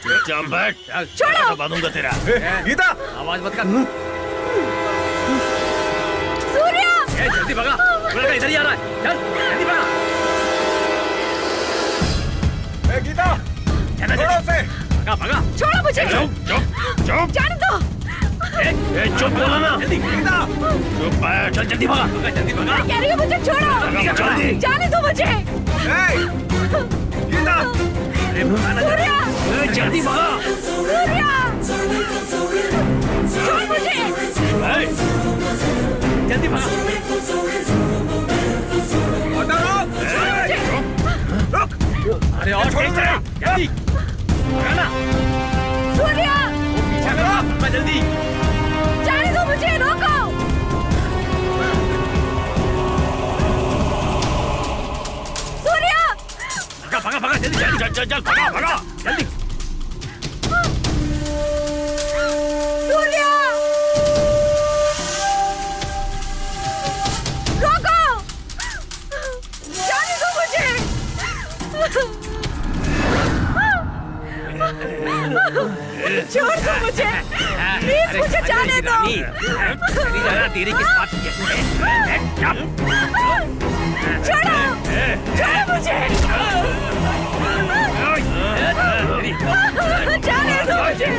चुपचाप बैठ, छोड़ो। बांधूंगा तेरा। गीता, आवाज मत कर। सूर्या, जल्दी भगा, बुरा इधर ही आ रहा है। चल जल्दी भगा। गीता, छोड़ो उसे। भगा भगा। छोड़ो मुझे। चुप चुप चुप। जाने दो। चुप बोला ना। जल्दी गीता, चुप बैठ, चल जल्दी भगा, जल्दी भगा। मैं कह रही हूँ मुझे छोड़ो। जल्दी। जाने दो मुझे। गीता, सूर्या, जल्दी भगा। सूर्या, छोड़ मुझे। जल्दी भगा। अरे और तेज चला, जल्दी भगाना। सूर्या, पीछे करो, जल्दी। जाने दो मुझे, रोको। सूर्या, भगा भगा भगा, जल्दी चल चल चल चल, भगा भगा जल्दी। सूर्या, रोको। जाने दो मुझे। छोड़ दो मुझे, प्लीज मुझे जाने दो। तेरी किस बात की है? छोड़ो, छोड़ो मुझे। जाने दो मुझे।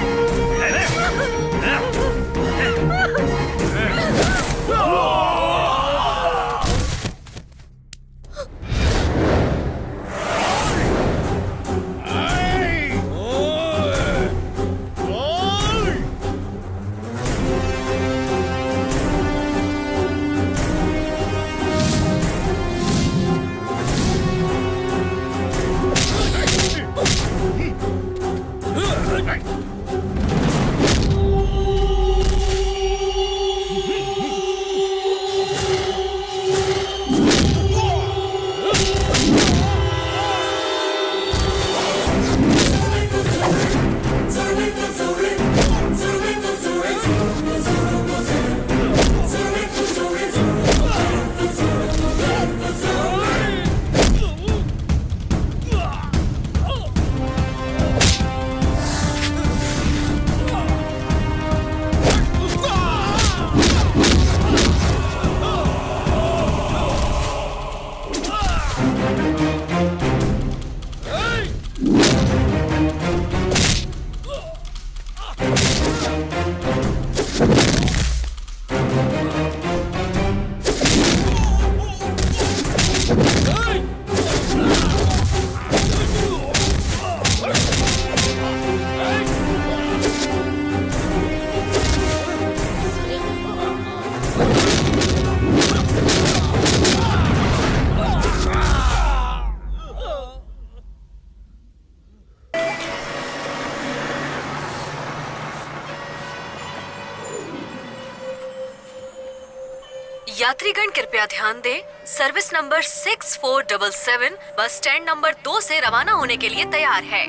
यात्रीगण कृपया ध्यान दें, service number 6477 bus stand number 2 से रवाना होने के लिए तैयार है।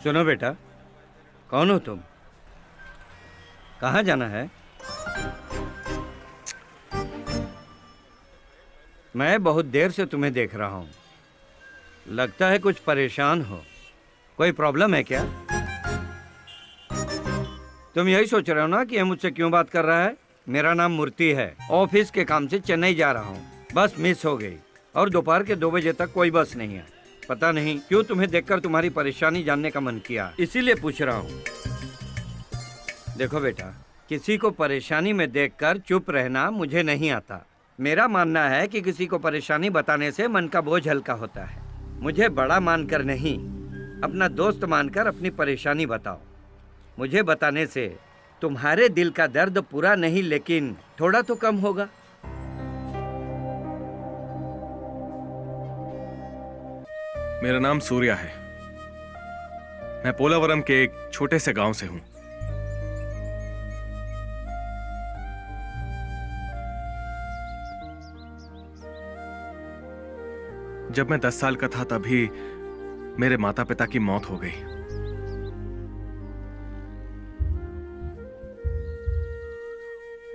सुनो बेटा, कौन हो तुम? कहाँ जाना है? मैं बहुत देर से तुम्हें देख रहा हूँ। लगता है कुछ परेशान हो। कोई प्रॉब्लम है क्या? तुम यही सोच रहे हो ना कि ये मुझसे क्यों बात कर रहा है? मेरा नाम मूर्ति है। ऑफिस के काम से चेन्नई जा रहा हूँ। बस मिस हो गई और दोपहर के 2 बजे तक कोई बस नहीं है। पता नहीं क्यों तुम्हें देखकर तुम्हारी परेशानी जानने का मन किया, इसीलिए पूछ रहा हूँ। देखो बेटा, किसी को परेशानी में देखकर चुप रहना मुझे नहीं आता। मेरा मानना है कि किसी को परेशानी बताने से मन का बोझ हल्का होता है। मुझे बड़ा मानकर नहीं, अपना दोस्त मानकर अपनी परेशानी बताओ। मुझे बताने से तुम्हारे दिल का दर्द पूरा नहीं, लेकिन थोड़ा तो कम होगा। मेरा नाम सूर्या है। मैं पोलावरम के एक छोटे से गांव से हूं। जब मैं 10 साल का था तभी मेरे माता पिता की मौत हो गई।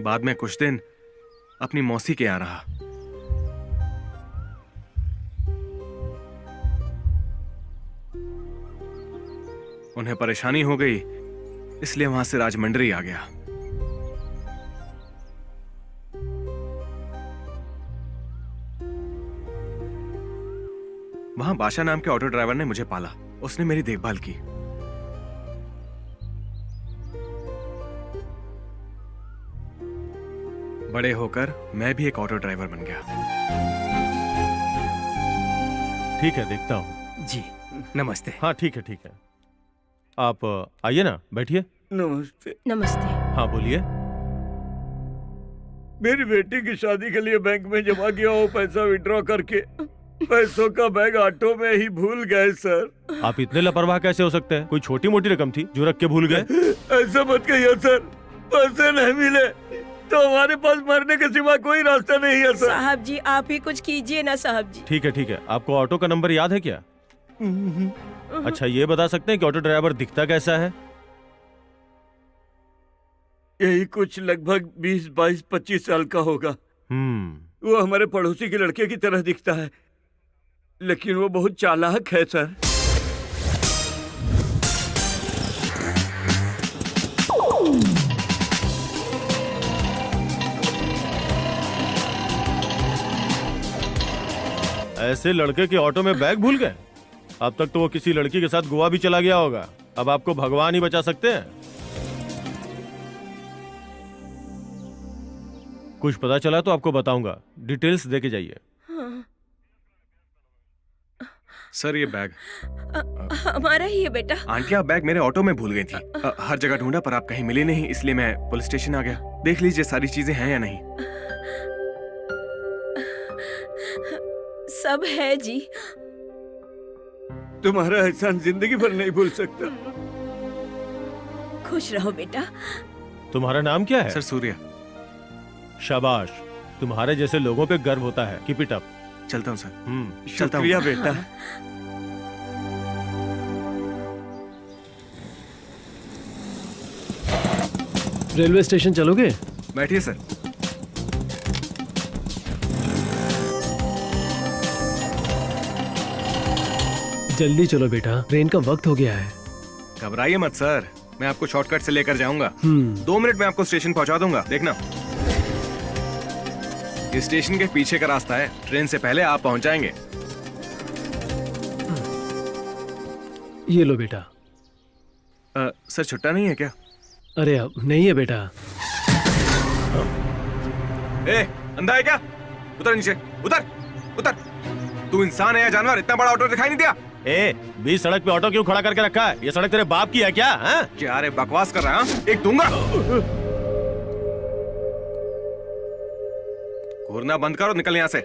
बाद में कुछ दिन अपनी मौसी के यहाँ रहा। उन्हें परेशानी हो गई, इसलिए वहां से राजमंड्री आ गया। वहां बादशाह नाम के ऑटो ड्राइवर ने मुझे पाला। उसने मेरी देखभाल की। बड़े होकर मैं भी एक ऑटो ड्राइवर बन गया। ठीक है, देखता हूँ। जी नमस्ते। हाँ ठीक है, ठीक है। आप आइए ना, बैठिए। नमस्ते। नमस्ते। हाँ बोलिए। मेरी बेटी की शादी के लिए बैंक में जमा किया वो पैसा विड्रॉ करके पैसों का बैग ऑटो में ही भूल गए सर। आप इतने लापरवाह कैसे हो सकते हैं? कोई छोटी मोटी रकम थी जो रख के भूल गए? ऐसा मत कहिए सर, पैसे नहीं मिले तो हमारे पास मरने के सिवा कोई रास्ता नहीं है सर। साहब जी आप ही कुछ कीजिए ना साहब जी। ठीक है, ठीक है। आपको ऑटो का नंबर याद है क्या? अच्छा, ये बता सकते हैं कि ऑटो ड्राइवर दिखता कैसा है? यही कुछ लगभग 20, 22, 25 साल का होगा। वो हमारे पड़ोसी के लड़के की तरह दिखता है, लेकिन वो बहुत चालाक है सर। ऐसे लड़के के ऑटो में बैग भूल गए? अब तक तो वो किसी लड़की के साथ गोवा भी चला गया होगा। अब आपको भगवान ही बचा सकते हैं। कुछ पता चला तो आपको बताऊंगा। डिटेल्स देके जाइए। सर ये बैग हमारा ही है बेटा। आंटी, आप बैग मेरे ऑटो में भूल गई थी। हर जगह ढूंढा पर आप कहीं मिली नहीं, इसलिए मैं पुलिस स्टेशन आ गया। देख लीजिए सारी चीजें हैं या नहीं। सब है जी। तुम्हारा एहसान जिंदगी भर नहीं भूल सकता। खुश रहो बेटा। तुम्हारा नाम क्या है? सर सूर्या। शाबाश, तुम्हारे जैसे लोगों पे गर्व होता है। Keep it up. चलता हूँ सर। चलता शुक्रिया बेटा। रेलवे स्टेशन चलोगे? बैठिए सर। जल्दी चलो बेटा, ट्रेन का वक्त हो गया है। घबराइए मत सर, मैं आपको शॉर्टकट से लेकर जाऊंगा। 2 मिनट में आपको स्टेशन पहुंचा दूंगा। देखना, ये स्टेशन के पीछे का रास्ता है। ट्रेन से पहले आप पहुंच जाएंगे। ये लो बेटा। सर छुट्टा नहीं है क्या? अरे अब नहीं है बेटा। ए, अंधा है क्या? उतर नीचे, उतर, उतर। तू इंसान है या जानवर? इतना बड़ा ऑटो दिखाई नहीं दिया? ए, बीच सड़क पे ऑटो क्यों खड़ा करके रखा है? ये सड़क तेरे बाप की है क्या? क्या रे बकवास कर रहा है? एक दूंगा। घूरना बंद करो, निकल यहां से।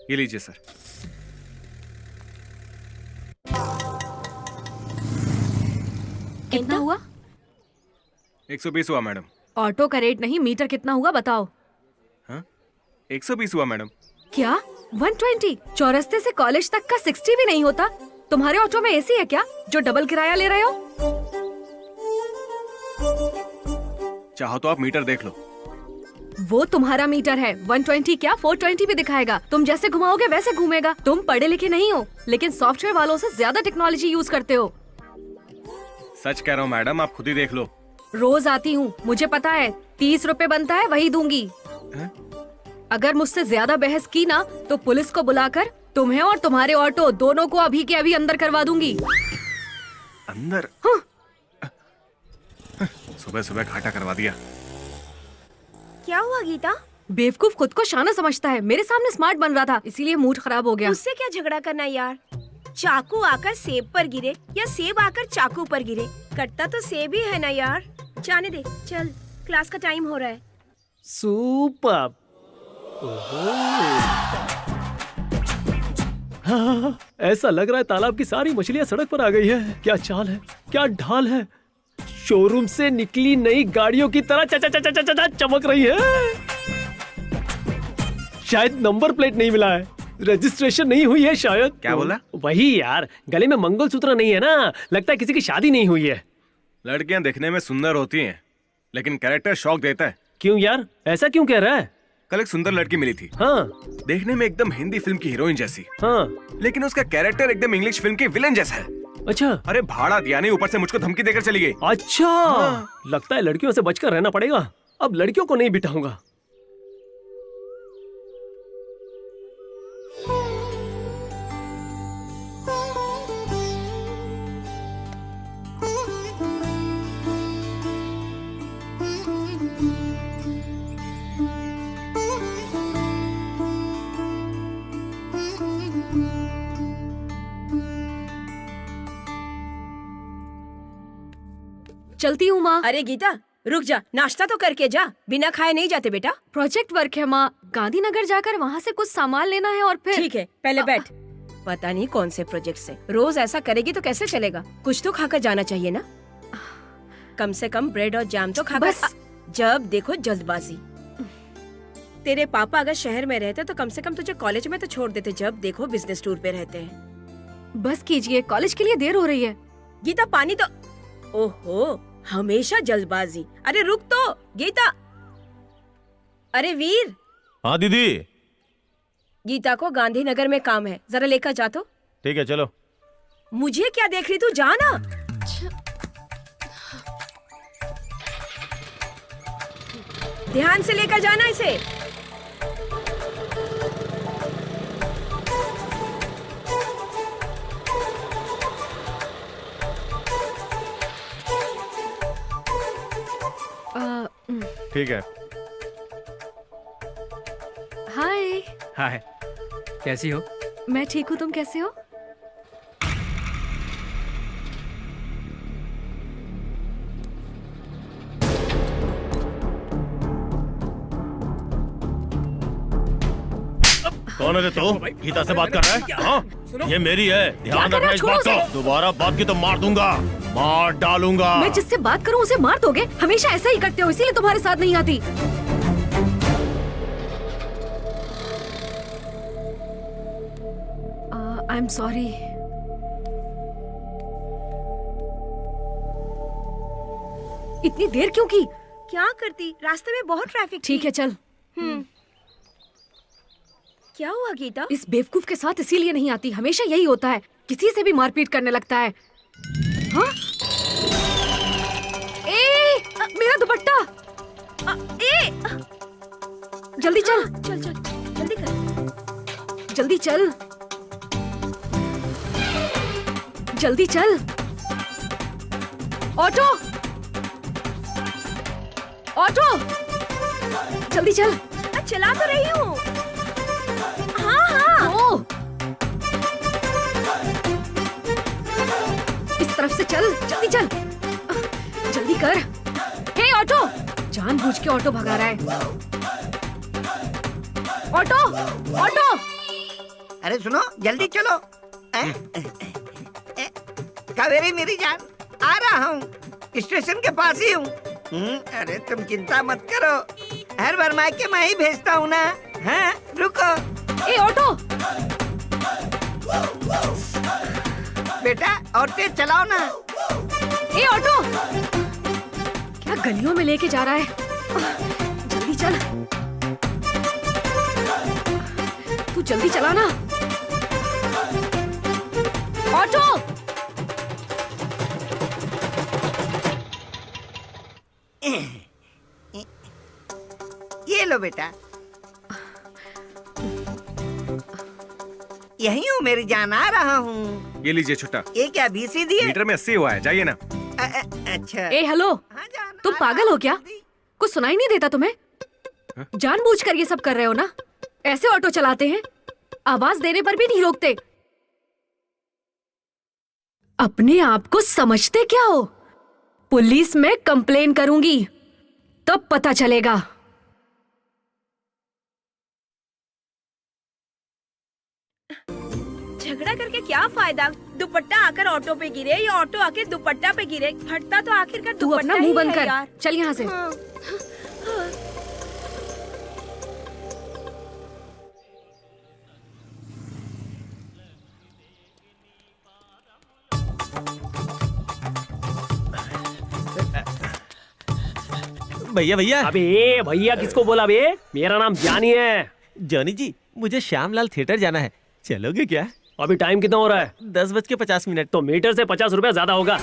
ये लीजिए सर। कितना हुआ? 120 हुआ मैडम। ऑटो का रेट नहीं, मीटर कितना हुआ बताओ। 120 हुआ मैडम। क्या 120? चौरस्ते से कॉलेज तक का 60 भी नहीं होता? तुम्हारे ऑटो में एसी है क्या जो डबल किराया ले रहे हो? चाहो तो आप मीटर देख लो। वो तुम्हारा मीटर है। 120 क्या 420 भी दिखाएगा। तुम जैसे घुमाओगे वैसे घूमेगा। तुम पढ़े लिखे नहीं हो, लेकिन सॉफ्टवेयर वालों से ज्यादा टेक्नोलॉजी यूज करते हो। सच कह रहा हूँ मैडम, आप खुद ही देख लो। रोज आती हूँ, मुझे पता है 30 रुपए बनता है, वही दूंगी। अगर मुझसे ज्यादा बहस की ना तो पुलिस को बुलाकर तुम्हें और तुम्हारे ऑटो दोनों को अभी के अभी अंदर करवा दूंगी। अंदर? सुबह सुबह घाटा करवा दिया। क्या हुआ गीता? बेवकूफ खुद को शाना समझता है। मेरे सामने स्मार्ट बन रहा था, इसीलिए मूड खराब हो गया। उससे क्या झगड़ा करना यार। चाकू आकर सेब पर गिरे या सेब आकर चाकू पर गिरे, कटता तो सेब ही है ना यार। जाने दे, चल क्लास का टाइम हो रहा है। सुपर। हाँ, ऐसा लग रहा है तालाब की सारी मछलियां सड़क पर आ गई है। क्या चाल है, क्या ढाल है। शोरूम से निकली नई गाड़ियों की तरह चमक रही है। शायद नंबर प्लेट नहीं मिला है, रजिस्ट्रेशन नहीं हुई है शायद। क्या बोला? वही यार, गले में मंगलसूत्र नहीं है ना, लगता है किसी की शादी नहीं हुई है। लड़कियां दिखने में सुंदर होती हैं, लेकिन कैरेक्टर शॉक देता है। क्यों यार, ऐसा क्यों कह रहा है? कल एक सुंदर लड़की मिली थी, हाँ देखने में एकदम हिंदी फिल्म की हीरोइन जैसी, हाँ। लेकिन उसका कैरेक्टर एकदम इंग्लिश फिल्म के विलन जैसा है। अच्छा अरे भाड़ा दिया नहीं, ऊपर से मुझको धमकी देकर चली गई। अच्छा, लगता है लड़कियों से बचकर रहना पड़ेगा। अब लड़कियों को नहीं बिठाऊंगा। चलती हूँ माँ। अरे गीता रुक जा, नाश्ता तो करके जा, बिना खाए नहीं जाते बेटा। प्रोजेक्ट वर्क है माँ, गांधीनगर जाकर वहाँ से कुछ सामान लेना है और फिर। ठीक है, पहले बैठ। पता नहीं कौन से प्रोजेक्ट से रोज ऐसा करेगी तो कैसे चलेगा? कुछ तो खाकर जाना चाहिए ना। कम से कम ब्रेड और जैम तो खाकर। बस। जब देखो जल्दबाजी। तेरे पापा अगर शहर में रहते तो कम से कम तुझे कॉलेज में तो छोड़ देते, जब देखो बिजनेस टूर पे रहते हैं। बस कीजिए, कॉलेज के लिए देर हो रही है। गीता पानी तो। ओहो, हमेशा जल्दबाजी। अरे रुक तो गीता। अरे वीर। हाँ दीदी। गीता को गांधीनगर में काम है, जरा लेकर जा तो। ठीक है चलो। मुझे क्या देख रही तू, जाना। ध्यान से लेकर जाना इसे। ठीक है। हाय। हाय, कैसी हो? मैं ठीक हूँ, तुम कैसे हो? कौन है रे तू? गीता से बात कर रहा है? हाँ? ये मेरी है, ध्यान क्या कर रहा रखना है? इस छोड़ो बात उसे। को। दोबारा बात की तो मार दूंगा, मार डालूंगा। मैं जिससे बात करूँ उसे मार दोगे? हमेशा ऐसा ही करते हो, इसीलिए तुम्हारे साथ नहीं आती। I am sorry. इतनी देर क्यों की? क्या करती, रास्ते में बहुत ट्रैफिक थी। ठीक है चल। क्या हुआ गीता? इस बेवकूफ के साथ इसीलिए नहीं आती, हमेशा यही होता है, किसी से भी मारपीट करने लगता है। हाँ? मेरा दुपट्टा। जल्दी चल। चल चल जल्दी कर। जल्दी चल। जल्दी चल। ऑटो। ऑटो। जल्दी चल। मैं चला तो रही हूँ। हाँ हाँ। ओ, इस तरफ से चल, जल्दी चल। जल्दी कर। हे ऑटो, जानबूझ के ऑटो भगा रहा है। Auto, auto. अरे सुनो, जल्दी चलो। कावेरी मेरी जान, आ रहा हूँ, स्टेशन के पास ही हूँ। अरे तुम चिंता मत करो, हर बार मायके मैं ही भेजता हूँ ना। हाँ रुको। ए ऑटो। बेटा और तेज चलाओ ना। ए ऑटो, क्या गलियों में लेके जा रहा है? जल्दी चल। तू जल्दी चला ना। ऑटो। ये लो बेटा, यही हूँ मेरी जान, आ रहा हूँ। ये लीजिए छुट्टा। ये क्या बीसी दिए? मीटर में 80 हुआ है, जाइए ना। अच्छा। ए हेलो, हाँ, जान, तुम आ पागल रहा हो क्या? हूँ जल्दी। कुछ सुनाई नहीं देता तुम्हें? जानबूझकर ये सब कर रहे हो ना? ऐसे ऑटो चलाते हैं, आवाज देने पर भी नहीं रोकते। अपने आप को समझते क्या हो? पुलिस में कंप्लेन करूंगी, तब पता चलेगा। झगड़ा करके क्या फायदा? दुपट्टा आकर ऑटो पे गिरे या ऑटो आकर दुपट्टा पे गिरे, फटता तो आखिरकार तू दुपट्टा अपना मुंह ही बंद है कर, यार। चल यहाँ से। हाँ। भैया भैया। अबे ए भैया किसको बोला बे? मेरा नाम जानी है। जॉनी जी, मुझे श्यामलाल थिएटर जाना है, चलोगे क्या? अभी टाइम कितना हो रहा है? 10:50। तो मीटर से 50 रुपया ज्यादा होगा।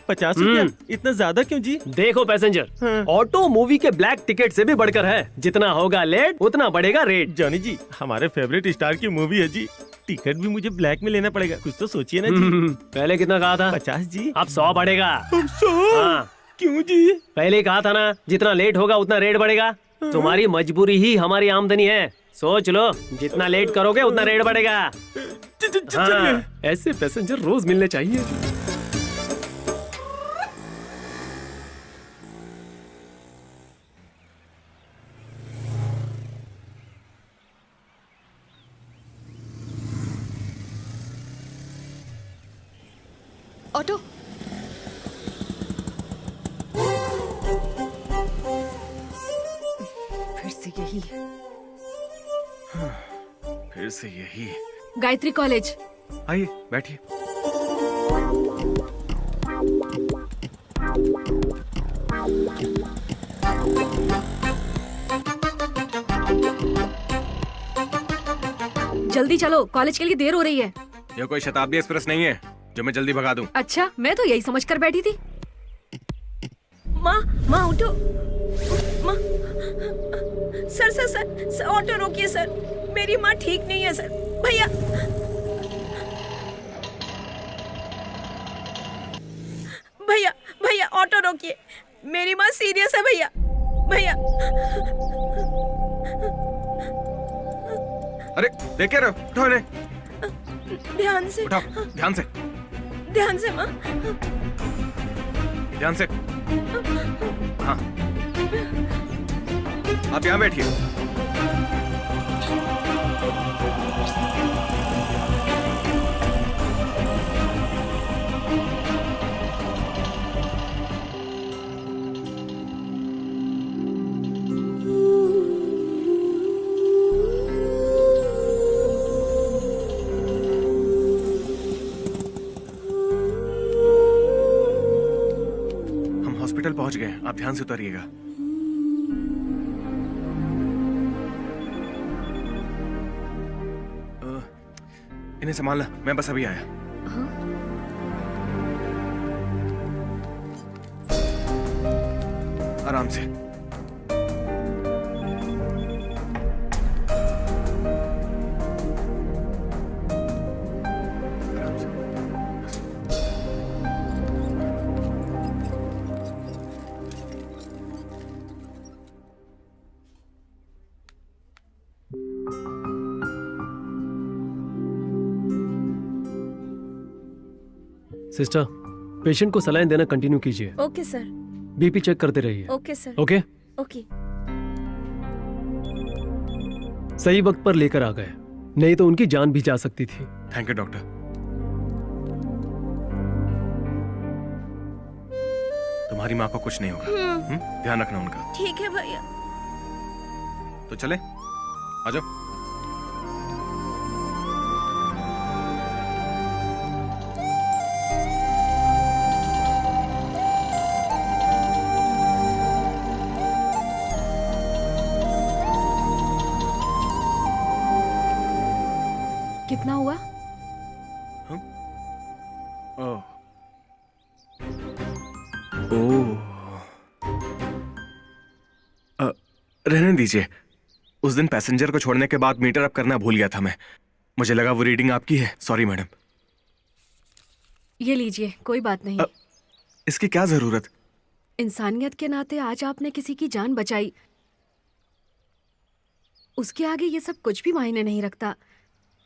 50 रुपया? इतना ज्यादा क्यों जी? देखो पैसेंजर, ऑटो मूवी के ब्लैक टिकट से भी बढ़कर है। जितना होगा लेट उतना बढ़ेगा रेट। जॉनी जी, हमारे फेवरेट स्टार की मूवी है जी, टिकट भी मुझे ब्लैक में लेना पड़ेगा, कुछ तो सोचिए ना जी। पहले कितना कहा था? 50 जी। अब 100 बढ़ेगा। 100? हाँ। क्यों जी? पहले कहा था ना, जितना लेट होगा उतना रेट बढ़ेगा। तुम्हारी मजबूरी ही हमारी आमदनी है, सोच लो, जितना लेट करोगे उतना रेट बढ़ेगा। हाँ, ऐसे पैसेंजर रोज मिलने चाहिए। ऑटो। फिर से यही। फिर से यही। गायत्री कॉलेज। आइए बैठिए। जल्दी चलो, कॉलेज के लिए देर हो रही है। यह कोई शताब्दी एक्सप्रेस नहीं है जो मैं जल्दी भगा दूं। अच्छा, मैं तो यही समझकर बैठी थी। माँ माँ उठो। माँ, sir sir sir sir auto रोकिए सर, मेरी माँ ठीक नहीं है सर। भैया भैया भैया ऑटो रोकिए, मेरी माँ सीरियस है भैया। भैया अरे देख क्या रहे हो? उठाओ इन्हें, ध्यान से उठाओ, ध्यान से, ध्यान से माँ। ध्यान से। हाँ, आप यहाँ बैठिए। हॉस्पिटल पहुंच गए, आप ध्यान से उतरिएगा। इन्हें संभालना, मैं बस अभी आया। आराम से। सिस्टर, पेशेंट को सलाइन देना कंटिन्यू कीजिए। Okay sir. बीपी चेक करते रहिए। Okay sir. ओके। ओके। सही वक्त पर लेकर आ गए, नहीं तो उनकी जान भी जा सकती थी। Thank you doctor. तुम्हारी माँ को कुछ नहीं होगा। ध्यान रखना उनका। ठीक है भैया। तो चले, आ जाओ। कितना हुआ? ओह, ओह, रहने दीजिए। उस दिन पैसेंजर को छोड़ने के बाद मीटर अप करना भूल गया था मैं। मुझे लगा वो रीडिंग आपकी है। Sorry madam. ये लीजिए, कोई बात नहीं। इसकी क्या जरूरत? इंसानियत के नाते आज आपने किसी की जान बचाई, उसके आगे ये सब कुछ भी मायने नहीं रखता।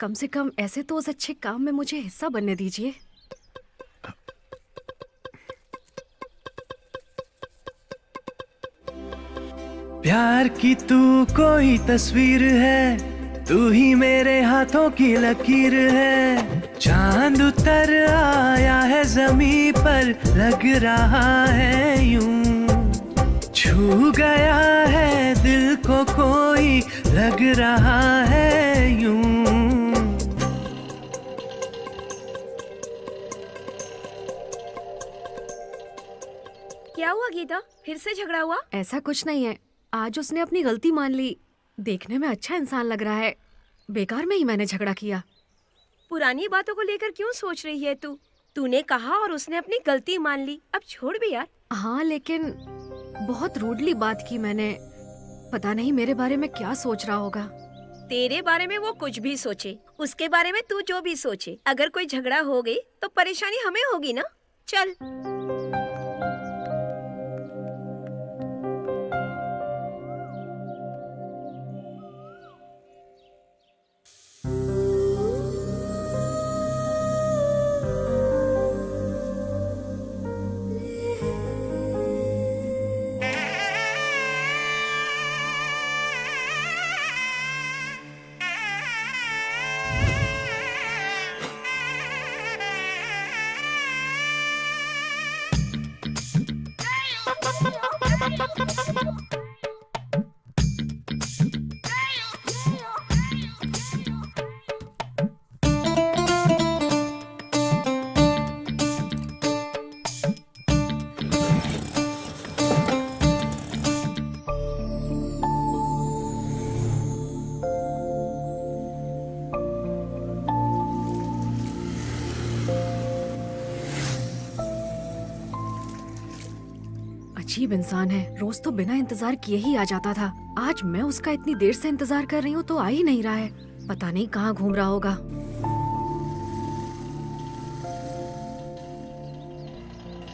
कम से कम ऐसे तो उस अच्छे काम में मुझे हिस्सा बनने दीजिए। प्यार की तू कोई तस्वीर है, तू ही मेरे हाथों की लकीर है। चांद उतर आया है जमीन पर, लग रहा है यूं, छू गया है दिल को कोई, लग रहा है यूं। क्या हुआ गीता? फिर से झगड़ा हुआ? ऐसा कुछ नहीं है, आज उसने अपनी गलती मान ली। देखने में अच्छा इंसान लग रहा है, बेकार में ही मैंने झगड़ा किया। पुरानी बातों को लेकर क्यों सोच रही है तू? तूने कहा और उसने अपनी गलती मान ली, अब छोड़ भी यार। हाँ लेकिन बहुत रूडली बात की मैंने। पता नहीं मेरे बारे में क्या सोच रहा होगा। तेरे बारे में वो कुछ भी सोचे, उसके बारे में तू जो भी सोचे, अगर कोई झगड़ा हो गई तो परेशानी हमें होगी ना। चल। अजीब इंसान है, रोज तो बिना इंतजार किए ही आ जाता था। आज मैं उसका इतनी देर से इंतजार कर रही हूँ तो आ ही नहीं रहा है। पता नहीं कहाँ घूम रहा होगा।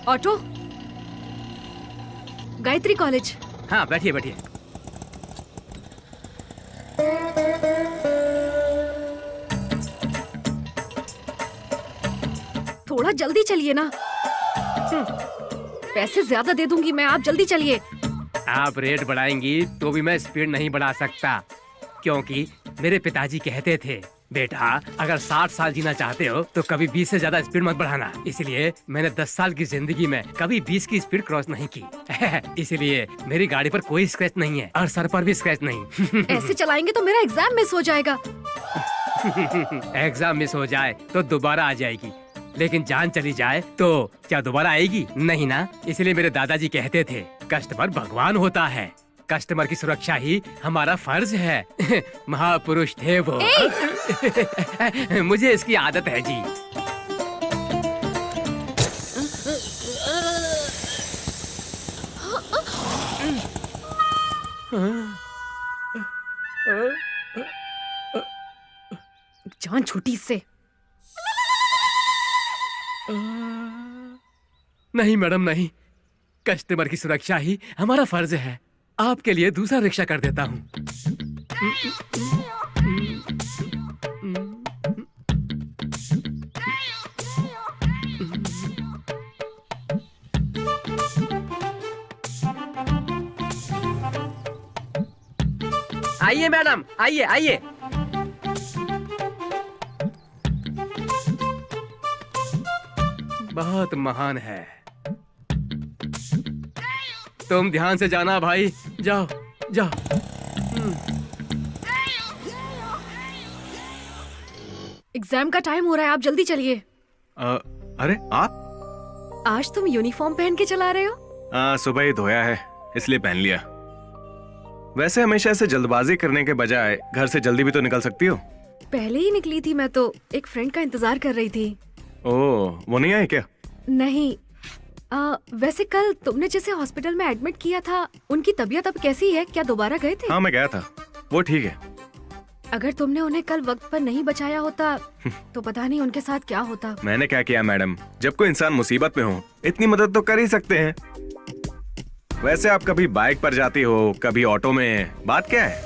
Auto, Gayatri college. हाँ बैठिए बैठिए। थोड़ा जल्दी चलिए ना। पैसे ज्यादा दे दूंगी मैं, आप जल्दी चलिए। आप रेट बढ़ाएंगी तो भी मैं स्पीड नहीं बढ़ा सकता, क्योंकि मेरे पिताजी कहते थे बेटा अगर 60 साल जीना चाहते हो तो कभी 20 से ज्यादा स्पीड मत बढ़ाना। इसलिए मैंने 10 साल की जिंदगी में कभी 20 की स्पीड क्रॉस नहीं की। इसलिए मेरी गाड़ी पर कोई स्क्रैच नहीं है और सर पर भी स्क्रैच नहीं। ऐसे चलाएंगे तो मेरा एग्जाम मिस हो जाएगा। एग्जाम मिस हो जाए तो दोबारा आ जाएगी, लेकिन जान चली जाए तो क्या दोबारा आएगी? नहीं ना। इसलिए मेरे दादाजी कहते थे कस्टमर भगवान होता है, कस्टमर की सुरक्षा ही हमारा फर्ज है। महापुरुष थे वो। मुझे इसकी आदत है जी। जान छूटी इससे। नहीं मैडम नहीं, कस्टमर की सुरक्षा ही हमारा फर्ज है। आपके लिए दूसरा रिक्शा कर देता हूँ। आइए मैडम, आइए आइए। बहुत महान है। तुम ध्यान से जाना भाई, जाओ जाओ। एग्जाम का टाइम हो रहा है, आप जल्दी चलिए। अरे आप आज तुम यूनिफॉर्म पहन के चला रहे हो? सुबह ही धोया है इसलिए पहन लिया। वैसे हमेशा ऐसे जल्दबाजी करने के बजाय घर से जल्दी भी तो निकल सकती हो। पहले ही निकली थी मैं तो, एक फ्रेंड का इंतजार कर रही थी। ओह, वो नहीं आए क्या? नहीं। वैसे कल तुमने जैसे हॉस्पिटल में एडमिट किया था, उनकी तबीयत अब कैसी है? क्या दोबारा गए थे? हाँ मैं गया था, वो ठीक है। अगर तुमने उन्हें कल वक्त पर नहीं बचाया होता तो पता नहीं उनके साथ क्या होता। मैंने क्या किया मैडम, जब कोई इंसान मुसीबत में हो इतनी मदद तो कर ही सकते हैं। वैसे आप कभी बाइक पर जाती हो, कभी ऑटो में, बात क्या है?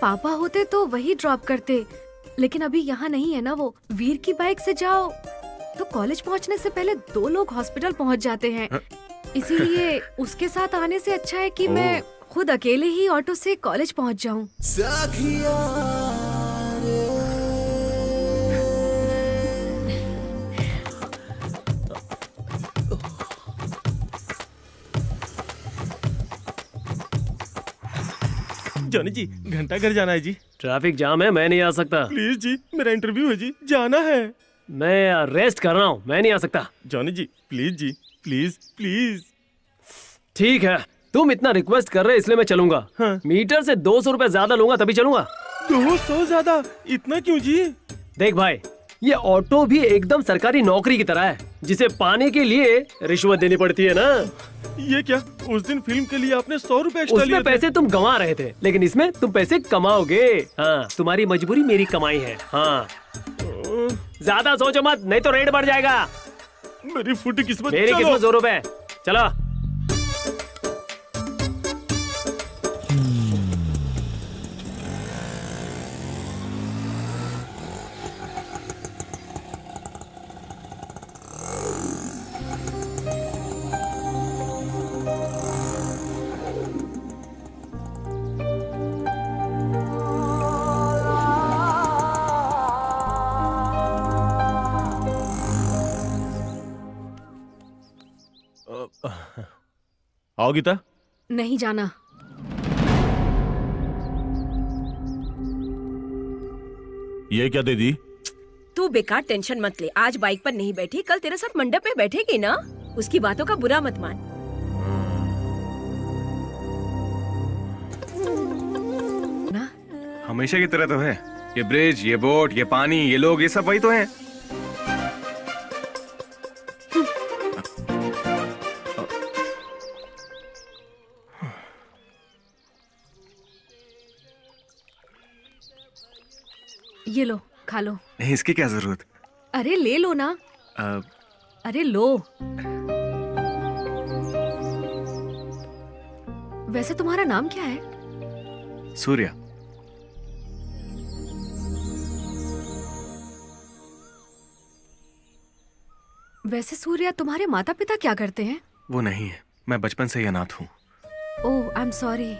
पापा होते तो वही ड्रॉप करते, लेकिन अभी यहाँ नहीं है ना वो। वीर की बाइक से जाओ तो कॉलेज पहुँचने से पहले 2 लोग हॉस्पिटल पहुँच जाते हैं। इसीलिए उसके साथ आने से अच्छा है कि मैं खुद अकेले ही ऑटो से कॉलेज पहुँच जाऊँ। जॉनी जी, घंटा घर जाना है जी। ट्रैफिक जाम है, मैं नहीं आ सकता। प्लीज जी, मेरा इंटरव्यू है जी, जाना है। मैं रेस्ट कर रहा हूँ, मैं नहीं आ सकता। Johnny ji please ji, please please. ठीक है, तुम इतना रिक्वेस्ट कर रहे इसलिए मैं चलूंगा। हाँ। मीटर से 200 रुपए ज्यादा लूंगा तभी चलूंगा। 200 ज्यादा? इतना क्यों जी? देख भाई, ये ऑटो भी एकदम सरकारी नौकरी की तरह है, जिसे पाने के लिए रिश्वत देनी पड़ती है ना। ये क्या, उस दिन फिल्म के लिए आपने 100 रुपए एक्स्ट्रा लिए उसमें थे? पैसे तुम गंवा रहे थे, लेकिन इसमें तुम पैसे कमाओगे। हाँ, तुम्हारी मजबूरी मेरी कमाई है। हाँ, ज्यादा सोचो मत, नहीं तो रेट बढ़ जाएगा। मेरी फूटी किस्मत। मेरी चलो। किस्मत 100 रुपए। चलो। आओ गीता। नहीं जाना। ये क्या दे दी? तू बेकार टेंशन मत ले, आज बाइक पर नहीं बैठी, कल तेरे साथ मंडप में बैठेगी ना। उसकी बातों का बुरा मत मान। ना हमेशा की तरह तो है। ये ब्रिज, ये बोट, ये पानी, ये लोग, ये सब वही तो हैं। ये लो, खा लो। नहीं, इसकी क्या जरूरत? अरे ले लो ना। अरे लो। वैसे तुम्हारा नाम क्या है? सूर्या। वैसे सूर्या, तुम्हारे माता पिता क्या करते हैं? वो नहीं है, मैं बचपन से ही अनाथ हूँ। ओह, आई एम सॉरी।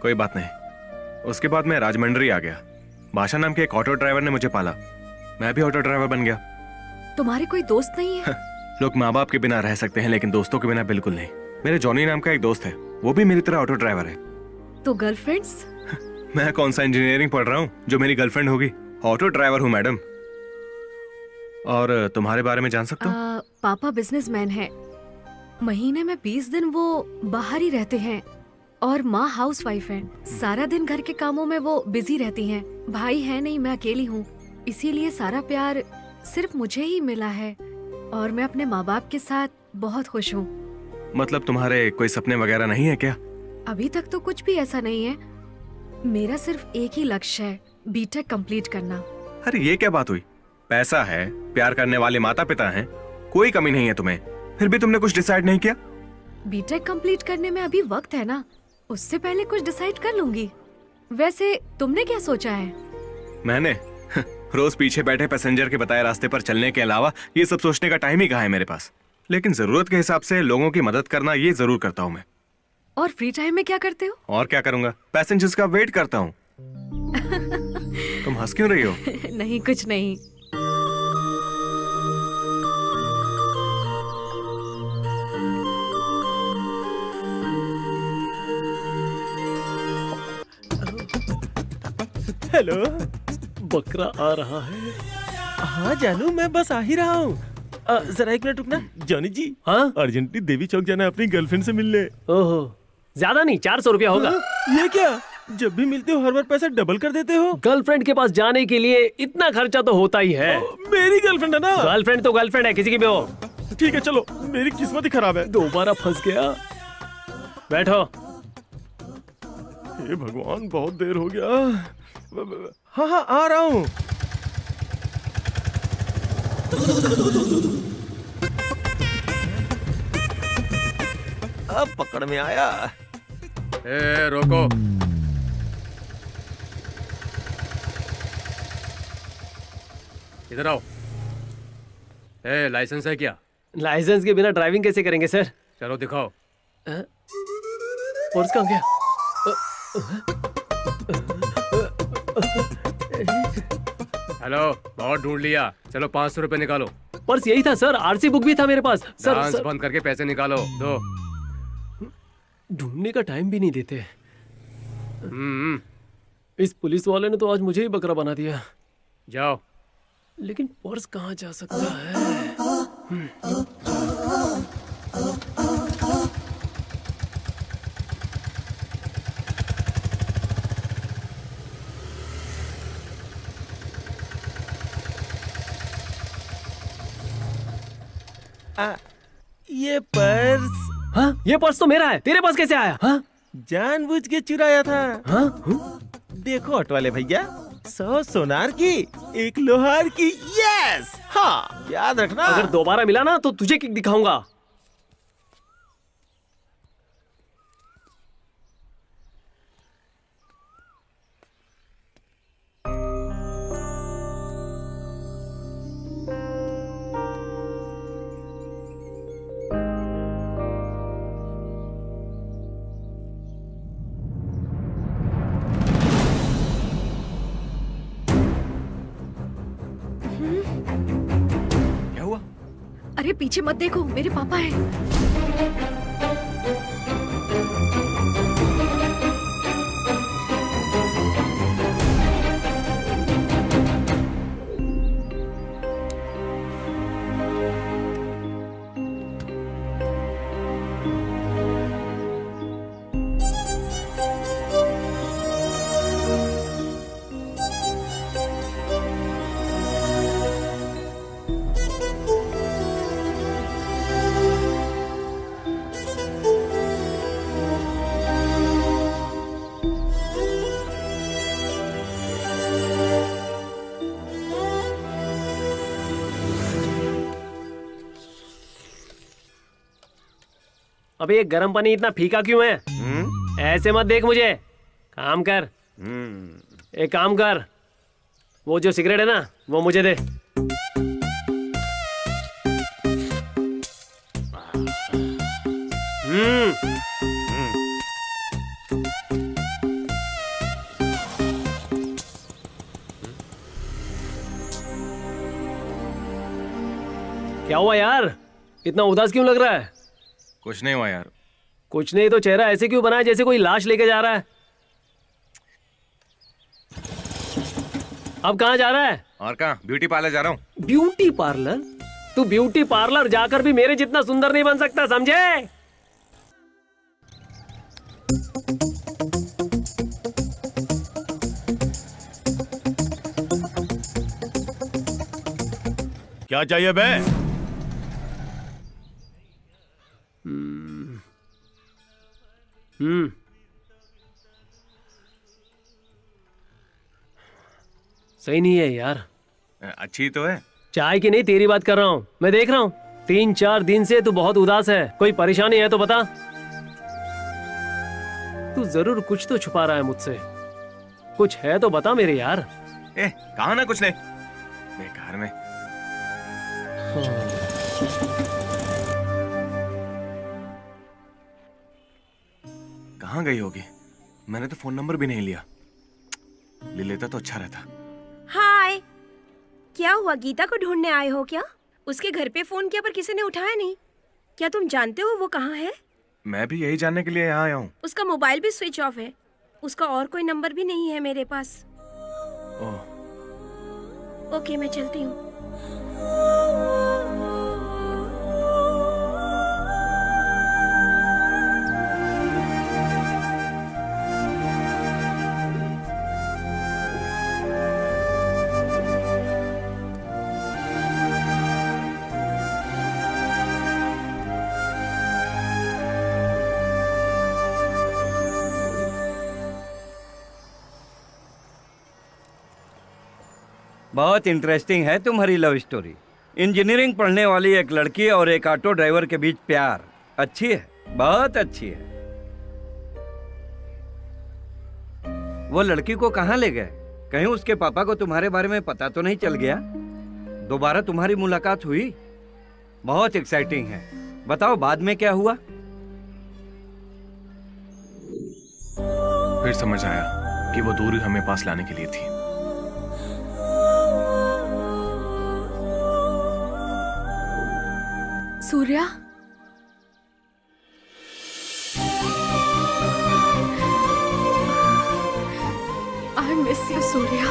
कोई बात नहीं। उसके बाद मैं राजमंड्री आ गया। भाषा नाम के एक ऑटो ड्राइवर ने मुझे पाला। मैं भी ऑटो ड्राइवर बन गया। तुम्हारे कोई दोस्त नहीं है? लोग माँ बाप के बिना रह सकते हैं, लेकिन दोस्तों के बिना बिल्कुल नहीं। मेरे जॉनी नाम का एक दोस्त है, वो भी मेरी तरह ऑटो ड्राइवर है। तो गर्लफ्रेंड्स? मैं कौन सा इंजीनियरिंग पढ़ रहा हूँ जो मेरी गर्लफ्रेंड होगी? ऑटो ड्राइवर हूँ मैडम। और तुम्हारे बारे में जान सकता हूँ? पापा बिजनेसमैन है। महीने में 20 दिन वो बाहर ही रहते हैं और माँ हाउसवाइफ है। सारा दिन घर के कामों में वो बिजी रहती हैं। भाई है नहीं, मैं अकेली हूँ, इसीलिए सारा प्यार सिर्फ मुझे ही मिला है और मैं अपने माँ बाप के साथ बहुत खुश हूँ। मतलब तुम्हारे कोई सपने वगैरह नहीं है क्या? अभी तक तो कुछ भी ऐसा नहीं है। मेरा सिर्फ एक ही लक्ष्य है, बीटेक कंप्लीट करना। अरे ये क्या बात हुई? पैसा है, प्यार करने वाले माता पिता हैं, कोई कमी नहीं है तुम्हें, फिर भी तुमने कुछ डिसाइड नहीं किया? बीटेक कंप्लीट करने में अभी वक्त है ना, उससे पहले कुछ डिसाइड कर लूंगी। वैसे तुमने क्या सोचा है? मैंने रोज पीछे बैठे पैसेंजर के बताए रास्ते पर चलने के अलावा ये सब सोचने का टाइम ही कहाँ है मेरे पास। लेकिन जरूरत के हिसाब से लोगों की मदद करना ये जरूर करता हूँ मैं। और फ्री टाइम में क्या करते हो? और क्या करूंगा, पैसेंजर्स का वेट करता हूँ। तुम हंस क्यों रही हो? नहीं, कुछ नहीं। हेलो, बकरा आ रहा है। हाँ जानू, मैं बस आ ही रहा हूँ। जरा एक मिनट रुकना। जॉनी जी, हाँ? अर्जेंटली देवी चौक जाना है अपनी गर्लफ्रेंड से मिलने। ओहो, ज्यादा नहीं, 400 रुपया होगा। ये क्या, जब भी मिलते हो हर बार पैसा डबल कर देते हो। गर्लफ्रेंड के पास जाने के लिए इतना खर्चा तो होता ही है। मेरी गर्लफ्रेंड है ना। गर्लफ्रेंड तो गर्लफ्रेंड है, किसी की भी हो। ठीक है चलो, मेरी किस्मत ही खराब है। दोबारा फंस गया। बैठो। हे भगवान, बहुत देर हो गया। हाँ हाँ, आ रहा हूँ। अब पकड़ में आया। ए, रोको। इधर आओ। ए, लाइसेंस है क्या? लाइसेंस के बिना ड्राइविंग कैसे करेंगे सर? चलो दिखाओ। पर्स कहाँ गया? हेलो, बहुत ढूंढ लिया, चलो 500 रुपए निकालो। पर्स यही था सर, आरसी बुक भी था मेरे पास। डांस सर बंद करके पैसे निकालो, दो। ढूंढने का टाइम भी नहीं देते। इस पुलिस वाले ने तो आज मुझे ही बकरा बना दिया। जाओ। लेकिन पर्स कहाँ जा सकता है? ये पर्स हाँ, ये पर्स तो मेरा है, तेरे पास कैसे आया? हाँ? जानबूझ के चुराया था। हाँ? देखो ऑटो वाले भैया, 100 सोनार की 1 लोहार की। यस, हाँ याद रखना। अगर दोबारा मिला ना तो तुझे किक दिखाऊंगा। क्या हुआ? अरे पीछे मत देखो, मेरे पापा हैं। अबे ये गर्म पानी इतना फीका क्यों है? ऐसे मत देख मुझे, काम कर। एक काम कर, वो जो सिगरेट है ना वो मुझे दे। क्या हुआ यार, इतना उदास क्यों लग रहा है? कुछ नहीं हुआ यार। कुछ नहीं तो चेहरा ऐसे क्यों बना है जैसे कोई लाश लेके जा रहा है? अब कहाँ जा रहा है? और कहाँ, ब्यूटी पार्लर जा रहा हूँ। Beauty parlour? तू ब्यूटी पार्लर जाकर भी मेरे जितना सुंदर नहीं बन सकता, समझे? क्या चाहिए बे? सही नहीं है यार। अच्छी तो है। चाय की नहीं, तेरी बात कर रहा हूँ। मैं देख रहा हूँ 3-4 दिन से तू बहुत उदास है। कोई परेशानी है तो बता। तू जरूर कुछ तो छुपा रहा है मुझसे। कुछ है तो बता मेरे यार। कहा ना कुछ नहीं, बेकार में। कहाँ गई होगी? मैंने तो फोन नंबर भी नहीं लिया। ले लेता तो अच्छा रहता। हाय, क्या हुआ? गीता को ढूंढने आए हो क्या? उसके घर पे फोन किया पर किसी ने उठाया नहीं। क्या तुम जानते हो वो कहाँ है? मैं भी यही जानने के लिए यहाँ आया हूँ। उसका मोबाइल भी स्विच ऑफ है। उसका और कोई नंबर भी नहीं है मेरे पास। ओके, मैं चलती हूँ। बहुत इंटरेस्टिंग है तुम्हारी लव स्टोरी। इंजीनियरिंग पढ़ने वाली एक लड़की और एक ऑटो ड्राइवर के बीच प्यार। अच्छी है, बहुत अच्छी है। वो लड़की को कहाँ ले गए? कहीं उसके पापा को तुम्हारे बारे में पता तो नहीं चल गया? दोबारा तुम्हारी मुलाकात हुई? बहुत एक्साइटिंग है। बताओ बाद में क्या हुआ? फिर समझ आया कि वो दूरी हमें पास लाने के लिए थी। Surya, I miss you, Surya.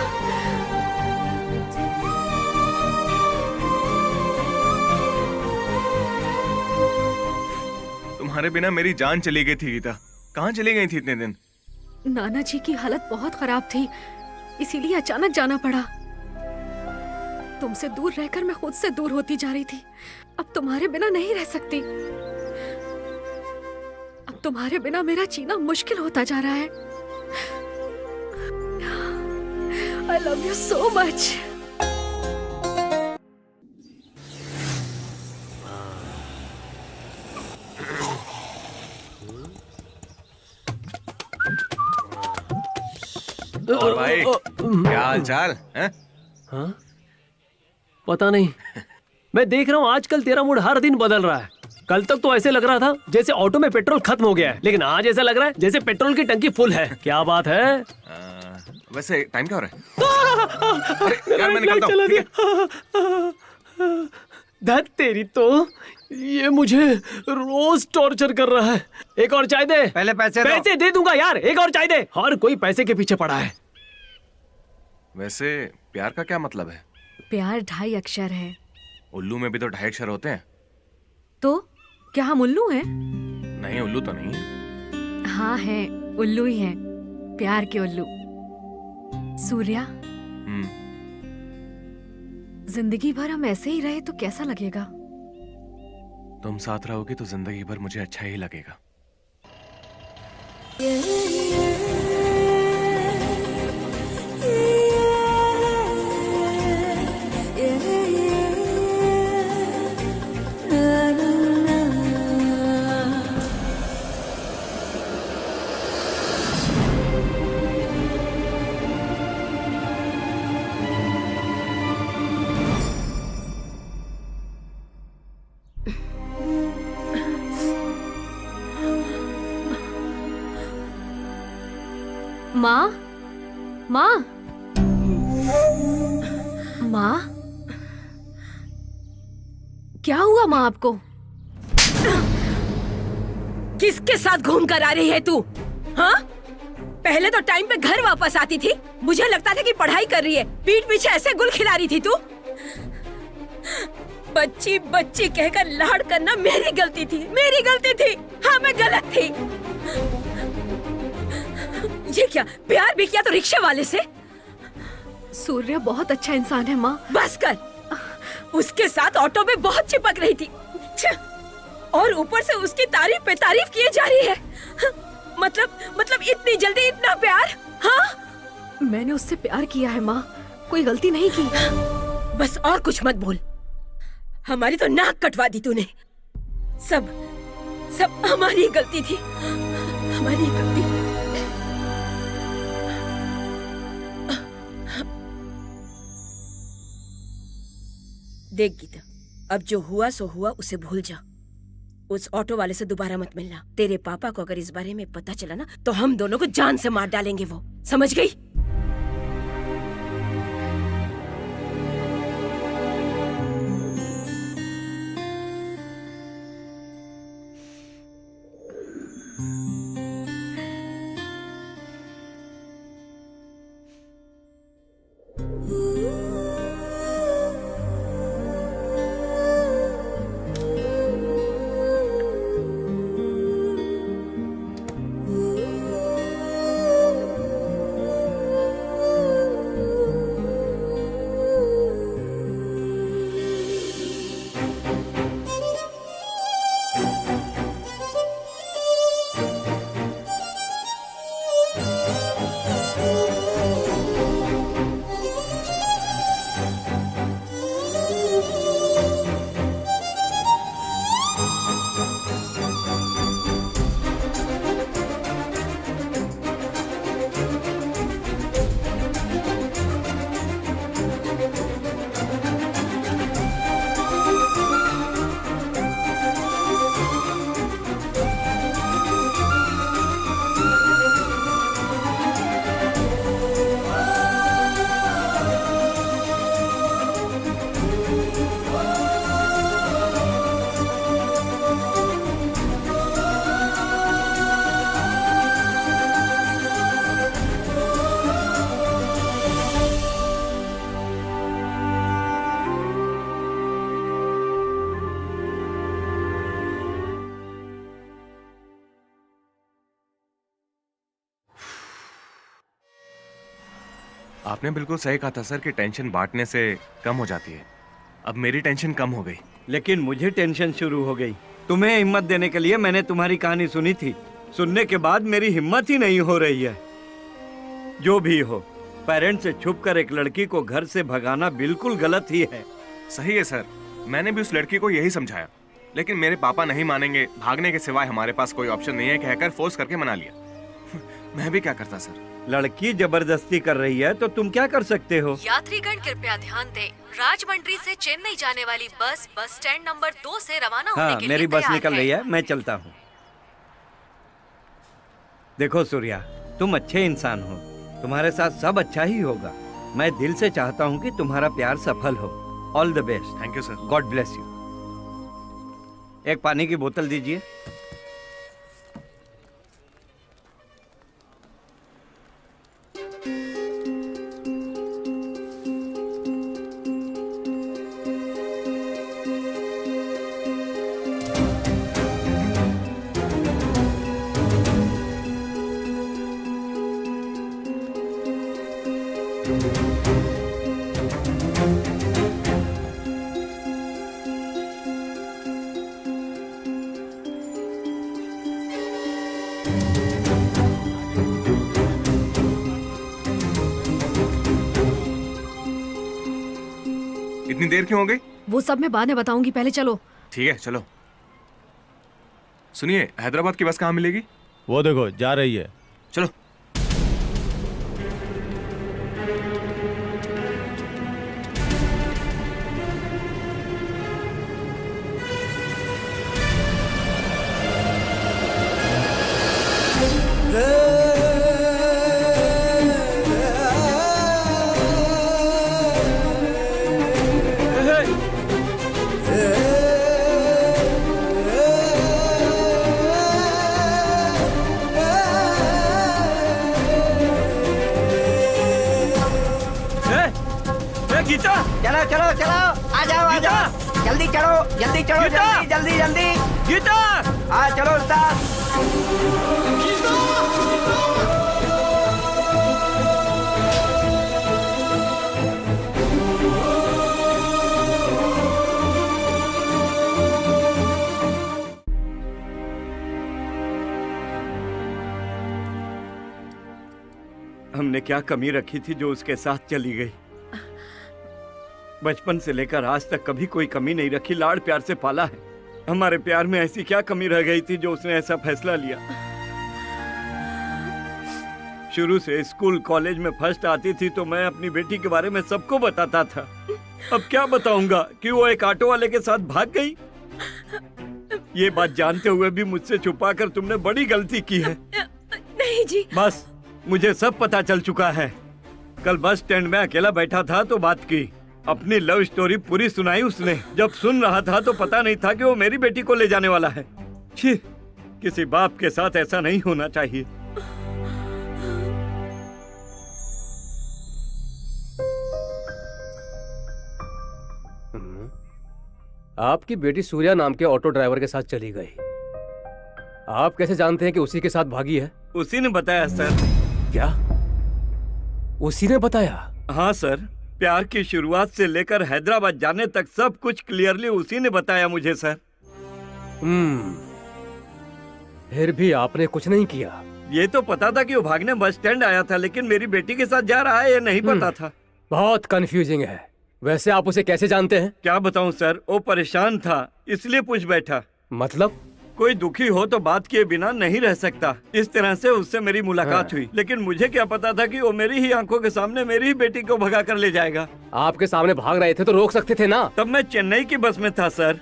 तुम्हारे बिना मेरी जान चली गई थी गीता। कहाँ चली गई थी इतने दिन? नाना जी की हालत बहुत खराब थी, इसीलिए अचानक जाना पड़ा। तुमसे दूर रहकर मैं खुद से दूर होती जा रही थी। अब तुम्हारे बिना नहीं रह सकती। अब तुम्हारे बिना मेरा जीना मुश्किल होता जा रहा है। I love you so much. और भाई क्या हाल चाल है? हाँ? पता नहीं। मैं देख रहा हूँ आजकल तेरा मूड हर दिन बदल रहा है। कल तक तो ऐसे लग रहा था जैसे ऑटो में पेट्रोल खत्म हो गया है, लेकिन आज ऐसा लग रहा है जैसे पेट्रोल की टंकी फुल है। क्या बात है? वैसे टाइम क्या हो रहा है? अरे यार मैं निकलता हूँ, ठीक है? धत तेरी तो, ये मुझे रोज टॉर्चर कर रहा है। एक और चाय दे। पहले पैसे दो। पैसे दे दूंगा यार, एक और चाय दे। हर कोई पैसे के पीछे पड़ा है। वैसे प्यार का क्या मतलब है? प्यार 2.5 अक्षर है। उल्लू में भी तो 2.5 अक्षर होते हैं। तो क्या हम उल्लू हैं? नहीं, उल्लू तो नहीं है। हाँ है, उल्लू ही है, प्यार के उल्लू। सूर्या, जिंदगी भर हम ऐसे ही रहे तो कैसा लगेगा? तुम साथ रहोगे तो जिंदगी भर मुझे अच्छा ही लगेगा। माँ, माँ, माँ, क्या हुआ माँ आपको? किसके साथ घूम कर आ रही है तू? हाँ? पहले तो टाइम पे घर वापस आती थी, मुझे लगता था कि पढ़ाई कर रही है, पीठ पीछे ऐसे गुल खिला रही थी तू। बच्ची बच्ची कहकर लाड करना मेरी गलती थी, मेरी गलती थी। हाँ, मैं गलत थी। ये क्या, प्यार भी किया तो रिक्शे वाले से? सूर्य बहुत अच्छा इंसान है माँ। बस कर, उसके साथ ऑटो में बहुत चिपक रही थी और ऊपर से उसकी तारीफ पे तारीफ किए जा रही है। मतलब इतनी जल्दी इतना प्यार? हाँ, मैंने उससे प्यार किया है माँ, कोई गलती नहीं की। बस और कुछ मत बोल, हमारी तो नाक कटवा दी तूने। सब हमारी गलती थी, हमारी गलती। देख गीता, अब जो हुआ सो हुआ, उसे भूल जा। उस ऑटो वाले से दोबारा मत मिलना। तेरे पापा को अगर इस बारे में पता चला ना, तो हम दोनों को जान से मार डालेंगे वो, समझ गई? आपने बिल्कुल सही कहा था सर कि टेंशन बांटने से कम हो जाती है। अब मेरी टेंशन कम हो गई। लेकिन मुझे टेंशन शुरू हो गई। तुम्हें हिम्मत देने के लिए मैंने तुम्हारी कहानी सुनी थी। सुनने के बाद मेरी हिम्मत ही नहीं हो रही है। जो भी हो, पेरेंट्स से छुपकर एक लड़की को घर से भगाना बिल्कुल गलत ही है। सही है सर, मैंने भी उस लड़की को यही समझाया, लेकिन मेरे पापा नहीं मानेंगे। भागने के सिवाय हमारे पास कोई ऑप्शन नहीं है, कहकर फोर्स करके मना लिया। मैं भी क्या करता सर। लड़की जबरदस्ती कर रही है तो तुम क्या कर सकते हो? यात्रीगण कृपया ध्यान दें, राजमंड्री से चेन्नई जाने वाली बस बस स्टैंड नंबर 2 से रवाना होने हाँ, के मेरी लिए बस तैयार निकल रही है, मैं चलता हूँ। देखो सूर्या, तुम अच्छे इंसान हो, तुम्हारे साथ सब अच्छा ही होगा। मैं दिल से चाहता हूँ कि तुम्हारा प्यार सफल हो। All the best. Thank you sir. God bless you. एक पानी की बोतल दीजिए। इतनी देर क्यों हो गई? वो सब मैं बाद में बताऊंगी, पहले चलो। ठीक है चलो। सुनिए, हैदराबाद की बस कहाँ मिलेगी? वो देखो जा रही है। चलो। गीता, चलो चलो चलो, आ जाओ आ जाओ, जल्दी चलो जल्दी चलो, जल्दी जल्दी जल्दी। गीता, हाँ चलो उस्ताद। हमने क्या कमी रखी थी जो उसके साथ चली गई? बचपन से लेकर आज तक कभी कोई कमी नहीं रखी, लाड़ प्यार से पाला है। हमारे प्यार में ऐसी क्या कमी रह गई थी जो उसने ऐसा फैसला लिया? शुरू से स्कूल कॉलेज में फर्स्ट आती थी तो मैं अपनी बेटी के बारे में सबको बताता था। अब क्या बताऊंगा कि वो एक ऑटो वाले के साथ भाग गई? ये बात जानते हुए भी मुझसे छुपाकर तुमने बड़ी गलती की है। नहीं जी। बस मुझे सब पता चल चुका है। कल बस स्टैंड में अकेला बैठा था तो बात की, अपनी लव स्टोरी पूरी सुनाई उसने। जब सुन रहा था तो पता नहीं था कि वो मेरी बेटी को ले जाने वाला है। छी, किसी बाप के साथ ऐसा नहीं होना चाहिए। आपकी बेटी सूर्या नाम के ऑटो ड्राइवर के साथ चली गई। आप कैसे जानते हैं कि उसी के साथ भागी है? उसी ने बताया सर। क्या? उसी ने बताया? हाँ सर, प्यार की शुरुआत से लेकर हैदराबाद जाने तक सब कुछ क्लियरली उसी ने बताया मुझे सर। फिर भी आपने कुछ नहीं किया? ये तो पता था कि वो भागने बस स्टैंड आया था, लेकिन मेरी बेटी के साथ जा रहा है ये नहीं पता था। बहुत कंफ्यूजिंग है। वैसे आप उसे कैसे जानते हैं? क्या बताऊं सर, वो परेशान था इसलिए पूछ बैठा। मतलब? कोई दुखी हो तो बात किए बिना नहीं रह सकता। इस तरह से उससे मेरी मुलाकात हुई, लेकिन मुझे क्या पता था कि वो मेरी ही आंखों के सामने मेरी ही बेटी को भगा कर ले जाएगा। आपके सामने भाग रहे थे तो रोक सकते थे ना? तब मैं चेन्नई की बस में था सर।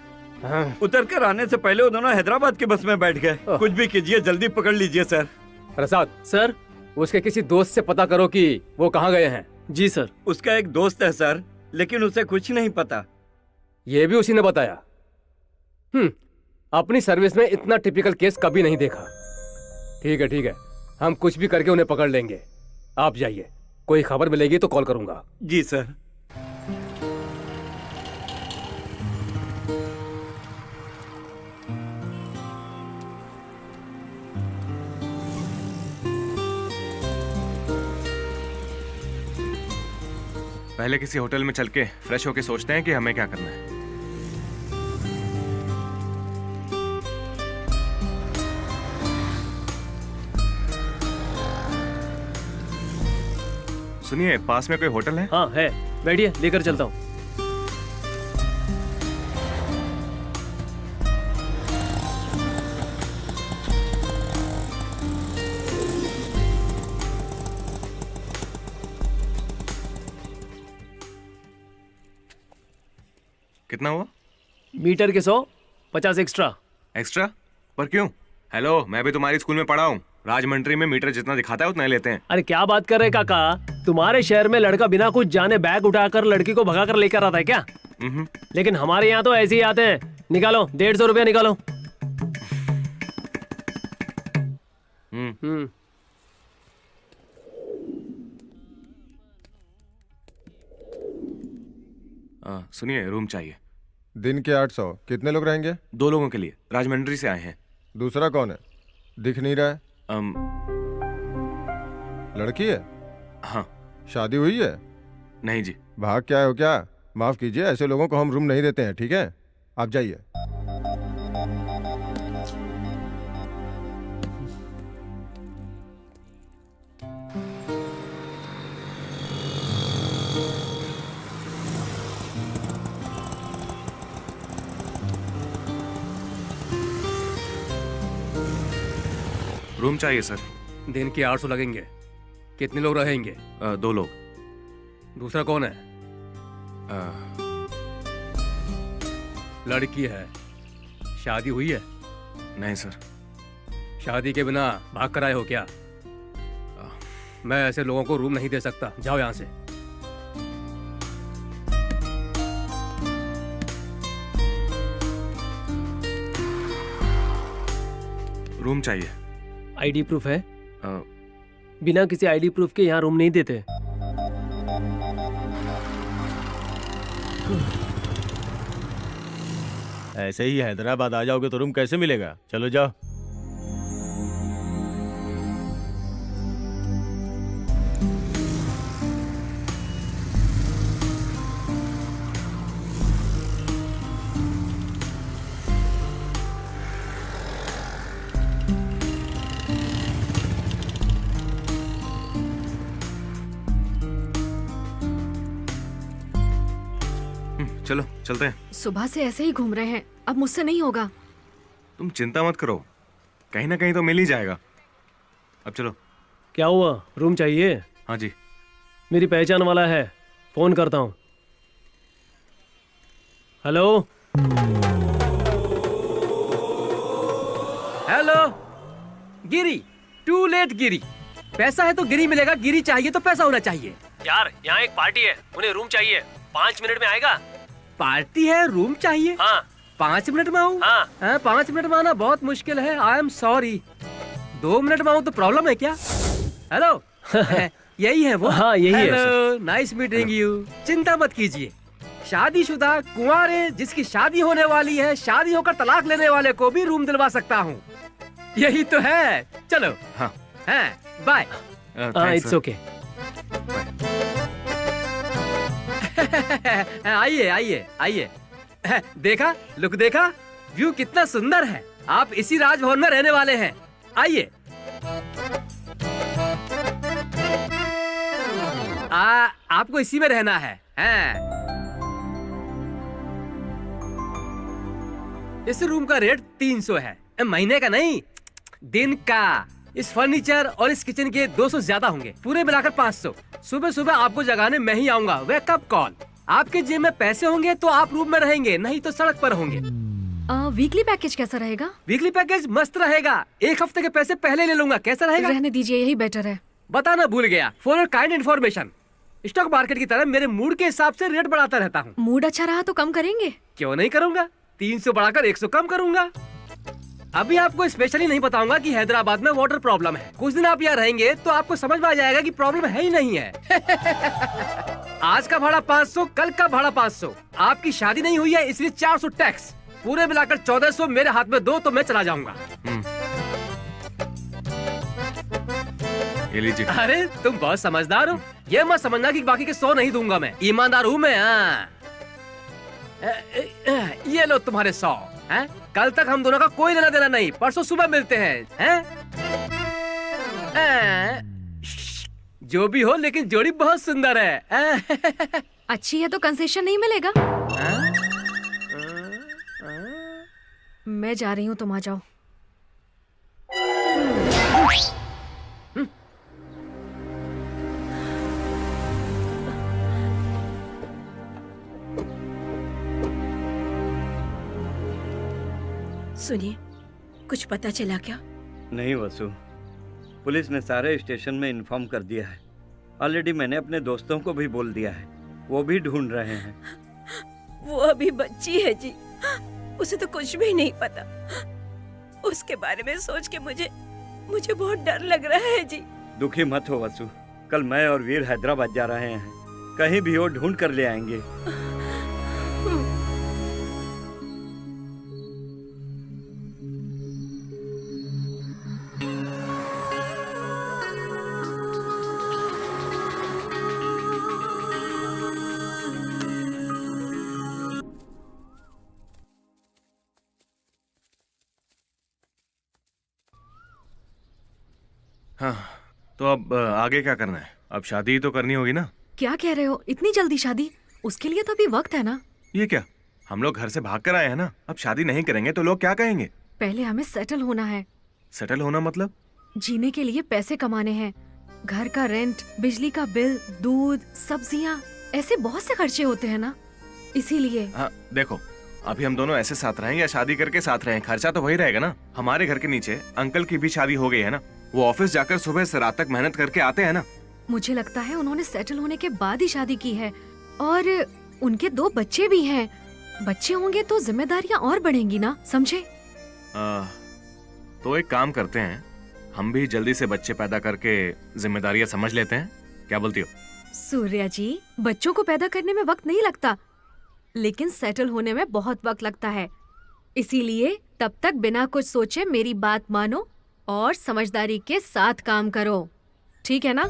उतर कर आने से पहले वो दोनों हैदराबाद की बस में बैठ गए। कुछ भी कीजिए, जल्दी पकड़ लीजिए सर। प्रसाद सर। उसके किसी दोस्त से पता करो कि वो कहाँ गए हैं। जी सर। उसका एक दोस्त है सर, लेकिन उसे कुछ नहीं पता। ये भी उसी ने बताया? अपनी सर्विस में इतना टिपिकल केस कभी नहीं देखा। ठीक है, हम कुछ भी करके उन्हें पकड़ लेंगे। आप जाइए, कोई खबर मिलेगी तो कॉल करूंगा। जी सर। पहले किसी होटल में चल के फ्रेश होके सोचते हैं कि हमें क्या करना है। सुनिए, पास में कोई होटल है? हाँ है, बैठिए, लेकर चलता हूँ। कितना हुआ? मीटर के 100, 50 एक्स्ट्रा। एक्स्ट्रा? पर क्यों? हेलो, मैं भी तुम्हारी स्कूल में पढ़ा हूँ। राजमंड्री में मीटर जितना दिखाता है उतना ही लेते हैं। अरे क्या बात कर रहे काका, तुम्हारे शहर में लड़का बिना कुछ जाने बैग उठाकर लड़की को भगाकर लेकर आता है क्या? लेकिन हमारे यहाँ तो ऐसे ही आते हैं। निकालो 150 रुपया निकालो। सुनिए, रूम चाहिए। दिन के 800। कितने लोग रहेंगे? 2 लोगों के लिए। राजमंड्री से आए हैं। दूसरा कौन है? दिख नहीं रहा है। लड़की है? हाँ। शादी हुई है? नहीं जी। भाग क्या हो क्या? माफ कीजिए, ऐसे लोगों को हम रूम नहीं देते हैं, ठीक है? आप जाइए। रूम चाहिए सर। दिन के 800 लगेंगे। कितने लोग रहेंगे? 2 लोग। दूसरा कौन है? लड़की है। शादी हुई है? नहीं सर। शादी के बिना भाग कर आए हो क्या? मैं ऐसे लोगों को रूम नहीं दे सकता। जाओ यहाँ से। रूम चाहिए। आईडी प्रूफ है? बिना किसी आईडी प्रूफ के यहाँ रूम नहीं देते। ऐसे ही हैदराबाद आ जाओगे तो रूम कैसे मिलेगा? चलो जाओ। चलो चलते हैं। सुबह से ऐसे ही घूम रहे हैं, अब मुझसे नहीं होगा। तुम चिंता मत करो, कहीं ना कहीं तो मिल ही जाएगा। अब चलो। क्या हुआ, रूम चाहिए? हाँ जी। मेरी पहचान वाला है, फोन करता हूँ। Hello hello Giri, to let Giri. पैसा है तो गिरी मिलेगा, गिरी चाहिए तो पैसा होना चाहिए। यार, यहाँ एक पार्टी है, उन्हें रूम चाहिए। 5 मिनट में आएगा? पार्टी है, रूम चाहिए? हाँ। 5 मिनट में आऊँ? हाँ। 5 मिनट में आना बहुत मुश्किल है। I am sorry. 2 मिनट में आऊँ तो प्रॉब्लम है क्या? हेलो यही है वो? हाँ यही है। Hello, nice meeting you. चिंता मत कीजिए, शादीशुदा कुंवारे जिसकी शादी होने वाली है, शादी होकर तलाक लेने वाले को भी रूम दिलवा सकता हूँ। यही तो है। चलो। हाँ। बाय। It's okay. आइए आइए आइए। देखा, लुक देखा, व्यू कितना सुंदर है। आप इसी राजभवन में रहने वाले हैं। आइए। आपको इसी में रहना है। इस रूम का रेट 300 है। महीने का नहीं, दिन का। इस फर्नीचर और इस किचन के 200 ज्यादा होंगे, पूरे मिलाकर 500। सुबह सुबह आपको जगाने मैं ही आऊंगा। Wake up call. आपके जेब में पैसे होंगे तो आप रूम में रहेंगे, नहीं तो सड़क पर होंगे। वीकली पैकेज कैसा रहेगा? वीकली पैकेज मस्त रहेगा। 1 हफ्ते के पैसे पहले ले लूंगा। कैसा रहेगा? रहने दीजिए, यही बेटर है। बताना भूल गया। For your kind information, stock market की तरह मेरे मूड के हिसाब से रेट बढ़ाता रहता हूँ। मूड अच्छा रहा तो कम करेंगे? क्यों नहीं करूँगा। 300 बढ़ाकर 100 कम करूँगा। अभी आपको स्पेशली नहीं बताऊंगा कि हैदराबाद में वाटर प्रॉब्लम है। कुछ दिन आप यहाँ रहेंगे तो आपको समझ में आ जाएगा कि प्रॉब्लम है ही नहीं है। आज का भाड़ा 500, कल का भाड़ा 500। आपकी शादी नहीं हुई है इसलिए 400 टैक्स। पूरे मिलाकर 1400 मेरे हाथ में दो तो मैं चला जाऊंगा। ये लीजिए। अरे तुम बहुत समझदार हो। ये मत समझना कि बाकी के 100 नहीं दूंगा मैं। ईमानदार हूँ मैं। ये लो तुम्हारे 100। कल तक हम दोनों का कोई लेना देना नहीं। परसों सुबह मिलते हैं। जो भी हो लेकिन जोड़ी बहुत सुंदर है। अच्छी है तो कंसेशन नहीं मिलेगा। मैं जा रही हूँ, तुम आ जाओ। सुनिए, कुछ पता चला क्या? नहीं वसु, पुलिस ने सारे स्टेशन में इन्फॉर्म कर दिया है। ऑलरेडी मैंने अपने दोस्तों को भी बोल दिया है, वो भी ढूंढ रहे हैं। वो अभी बच्ची है जी, उसे तो कुछ भी नहीं पता। उसके बारे में सोच के मुझे बहुत डर लग रहा है जी। दुखी मत हो वसु, कल मैं और वीर हैदराबाद जा रहे हैं, कहीं भी वो ढूंढ कर ले आएंगे। हाँ, तो अब आगे क्या करना है? अब शादी ही तो करनी होगी ना? क्या कह रहे हो, इतनी जल्दी शादी? उसके लिए तो अभी वक्त है ना। ये क्या, हम लोग घर से भाग कर आए हैं ना, अब शादी नहीं करेंगे तो लोग क्या कहेंगे? पहले हमें सेटल होना है। सेटल होना मतलब? जीने के लिए पैसे कमाने हैं। घर का रेंट, बिजली का बिल, दूध, सब्जियाँ, ऐसे बहुत से खर्चे होते हैं ना, इसीलिए। हाँ देखो, अभी हम दोनों ऐसे साथ रहें या शादी करके साथ रहें, खर्चा तो वही रहेगा ना। हमारे घर के नीचे अंकल की भी शादी हो गई है ना, वो ऑफिस जाकर सुबह से रात तक मेहनत करके आते हैं ना। मुझे लगता है उन्होंने सेटल होने के बाद ही शादी की है, और उनके 2 बच्चे भी हैं। बच्चे होंगे तो जिम्मेदारियां और बढ़ेंगी ना, समझे? तो एक काम करते हैं, हम भी जल्दी से बच्चे पैदा करके जिम्मेदारियां समझ लेते हैं, क्या बोलती हो? सूर्या जी, बच्चों को पैदा करने में वक्त नहीं लगता, लेकिन सेटल होने में बहुत वक्त लगता है। इसीलिए तब तक बिना कुछ सोचे मेरी बात मानो और समझदारी के साथ काम करो, ठीक है ना?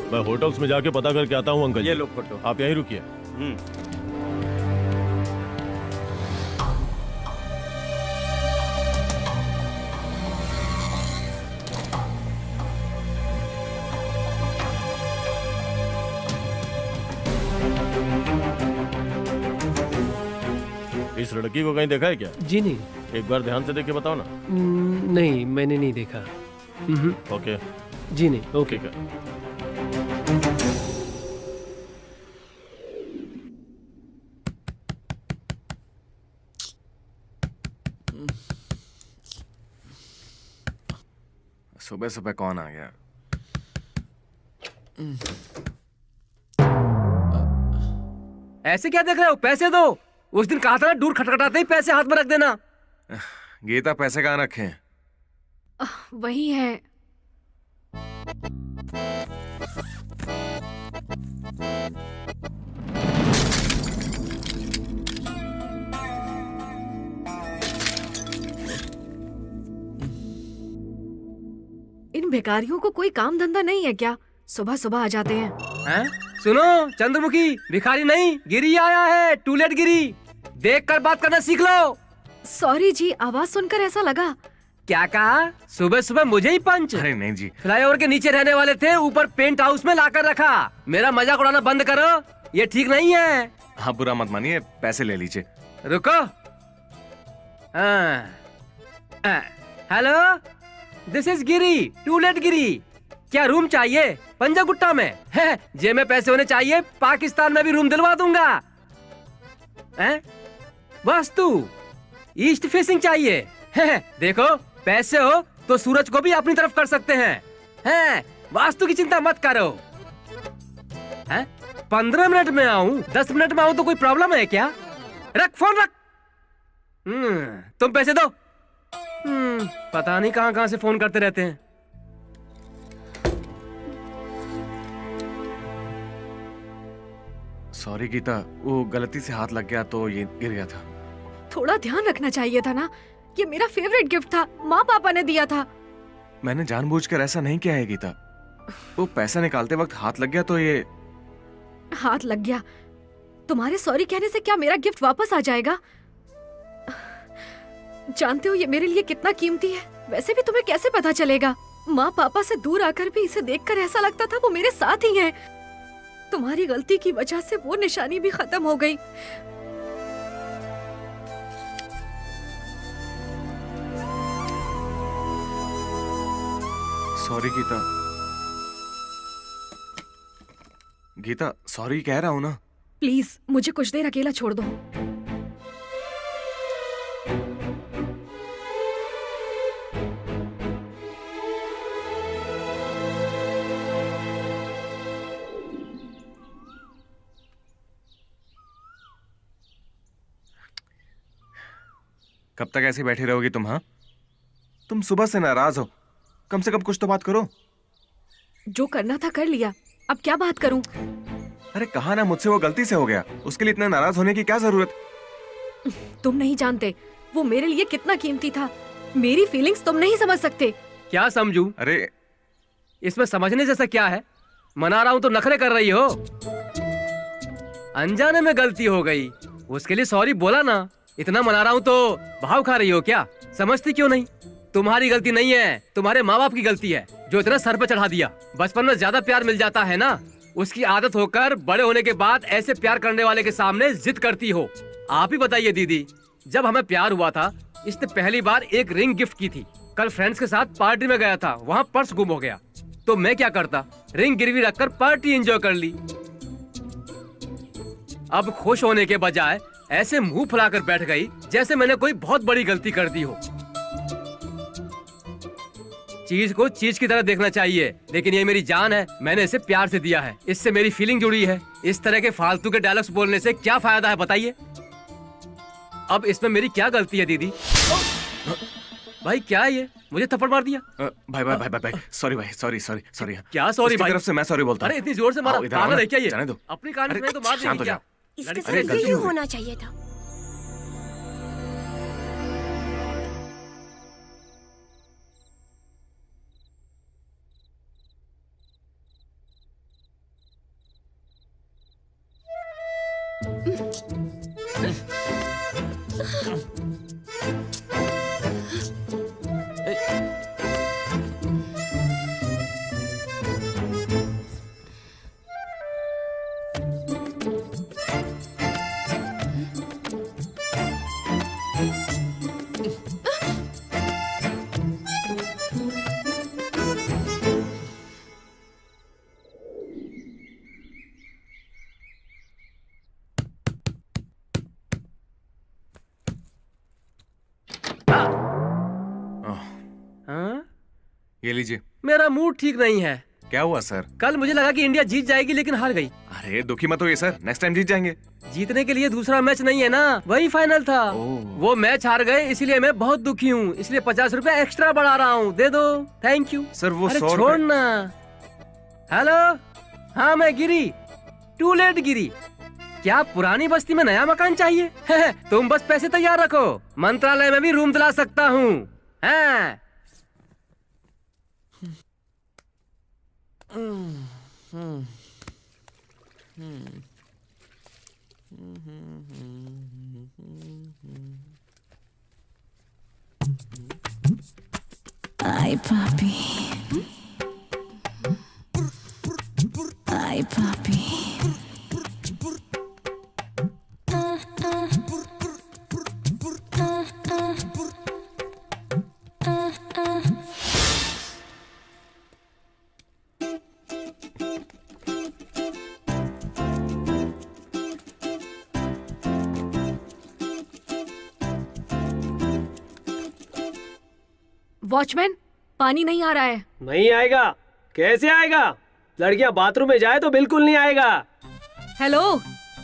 मैं होटल्स में जाके पता करके आता हूँ अंकल। ये लो फोटो। आप यहीं रुकिए। इस लड़की को कहीं देखा है क्या? जी नहीं। एक बार ध्यान से देख के बताओ ना। नहीं, मैंने नहीं देखा। ओके। जी नहीं, ओके। ठीक है। सुबह सुबह कौन आ गया? ऐसे क्या देख रहे हो? पैसे दो। उस दिन कहा था ना, दूर खटखटाते ही पैसे हाथ में रख देना। गीता, पैसे कहाँ रखे हैं? वही है। इन भिखारियों को कोई काम धंधा नहीं है क्या? सुबह सुबह आ जाते हैं। सुनो चंद्रमुखी, भिखारी नहीं, गिरी आया है, टूलेट गिरी। देख कर बात करना सीख लो। सॉरी जी, आवाज सुनकर ऐसा लगा। क्या कहा? सुबह सुबह मुझे ही पंच? अरे नहीं जी, फ्लाईओवर के नीचे रहने वाले थे, ऊपर पेंट हाउस में लाकर रखा। मेरा मजाक उड़ाना बंद करो, ये ठीक नहीं है। हाँ बुरा मत मानिए, पैसे ले लीजिए। रुको। Hello, this is Giri, to let Giri. क्या रूम चाहिए? पंजागुट्टा में है, जेब में पैसे होने चाहिए। पाकिस्तान में भी रूम दिलवा दूंगा। वास्तु ईस्ट फेसिंग चाहिए। देखो, पैसे हो तो सूरज को भी अपनी तरफ कर सकते हैं। वास्तु की चिंता मत करो। 15 मिनट में आऊं, 10 मिनट में आऊं तो कोई प्रॉब्लम है क्या? रख फोन, रख। तुम पैसे दो। पता नहीं कहां कहां से फोन करते रहते हैं। सॉरी गीता, वो गलती से हाथ लग गया तो ये गिर गया था। थोड़ा ध्यान रखना चाहिए था ना। ये मेरा फेवरेट गिफ्ट था, माँ पापा ने दिया था। मैंने जानबूझकर ऐसा नहीं किया है गीता। वो पैसा निकालते वक्त हाथ लग गया तो ये। हाथ लग गया? तुम्हारे सॉरी कहने से क्या मेरा गिफ्ट वापस आ जाएगा? जानते हो ये मेरे लिए कितना कीमती है। वैसे भी तुम्हें कैसे पता चलेगा? माँ पापा से दूर आकर भी इसे देखकर ऐसा लगता था वो मेरे साथ ही हैं। तुम्हारी गलती की वजह से वो निशानी भी खत्म हो गई। सॉरी गीता। गीता सॉरी कह रहा हूं ना। प्लीज मुझे कुछ देर अकेला छोड़ दो। कब तक ऐसे बैठी रहोगी तुम? हाँ, तुम सुबह से नाराज हो, कम से कम कुछ तो बात करो। जो करना था कर लिया, अब क्या बात करूं? अरे कहा ना मुझसे वो गलती से हो गया, उसके लिए इतना नाराज होने की क्या जरूरत? तुम नहीं जानते वो मेरे लिए कितना कीमती था। मेरी फीलिंग्स तुम नहीं समझ सकते। क्या समझूं? अरे इसमें समझने जैसा क्या है? मना रहा हूं तो नखरे कर रही हो। अनजाने में गलती हो गई, उसके लिए सॉरी बोला ना। इतना मना रहा हूं तो भाव खा रही हो क्या? समझती क्यों नहीं? तुम्हारी गलती नहीं है, तुम्हारे माँ बाप की गलती है जो इतना सर पे चढ़ा दिया। बचपन में ज्यादा प्यार मिल जाता है ना, उसकी आदत होकर बड़े होने के बाद ऐसे प्यार करने वाले के सामने जिद करती हो। आप ही बताइए दीदी, जब हमें प्यार हुआ था इसने पहली बार एक रिंग गिफ्ट की थी। कल फ्रेंड्स के साथ पार्टी में गया था, वहाँ पर्स गुम हो गया तो मैं क्या करता? रिंग गिरवी रखकर पार्टी एंजॉय कर ली। अब खुश होने के बजाय ऐसे मुंह फुलाकर बैठ गई जैसे मैंने कोई बहुत बड़ी गलती कर दी हो। चीज को चीज की तरह देखना चाहिए, लेकिन ये मेरी जान है, मैंने इसे प्यार से दिया है, इससे मेरी फीलिंग जुड़ी है। इस तरह के फालतू के डायलॉग्स बोलने से क्या फायदा है बताइए? अब इसमें मेरी क्या गलती है दीदी? भाई क्या है ये? मुझे थप्पड़ मार दिया। भाई भाई भाई भाई सॉरी भाई, सॉरी सॉरी सॉरी। क्या सॉरी भाई? तरफ से मैं सॉरी बोलता हूं। अरे इतनी जोर से मारा, पागल है क्या ये? जाने दो। अपनी कहानी सुनाई तो मार शांत हो देंगे क्या? जाओ। इसके अरे साथ गलती यही हो गई। होना चाहिए था। हाँ? ये लीजिए। मेरा मूड ठीक नहीं है। क्या हुआ सर? कल मुझे लगा कि इंडिया जीत जाएगी लेकिन हार गई। अरे दुखी मत होइए सर, नेक्स्ट टाइम जीत जाएंगे। जीतने के लिए दूसरा मैच नहीं है ना, वही फाइनल था। वो मैच हार गए इसीलिए मैं बहुत दुखी हूँ, इसलिए 50 रुपए एक्स्ट्रा बढ़ा रहा हूँ, दे दो। थैंक यू सर वो अरे 100 छोड़ ना। हेलो, हाँ मैं गिरी, टू लेट गिरी। क्या पुरानी बस्ती में नया मकान चाहिए? तुम बस पैसे तैयार रखो, मंत्रालय में भी रूम दिला सकता हूँ। हाँ Ay papi, ay papi. Watchman, पानी नहीं आ रहा है। नहीं आएगा? कैसे आएगा? लड़कियां बाथरूम में जाए तो बिल्कुल नहीं आएगा। हेलो,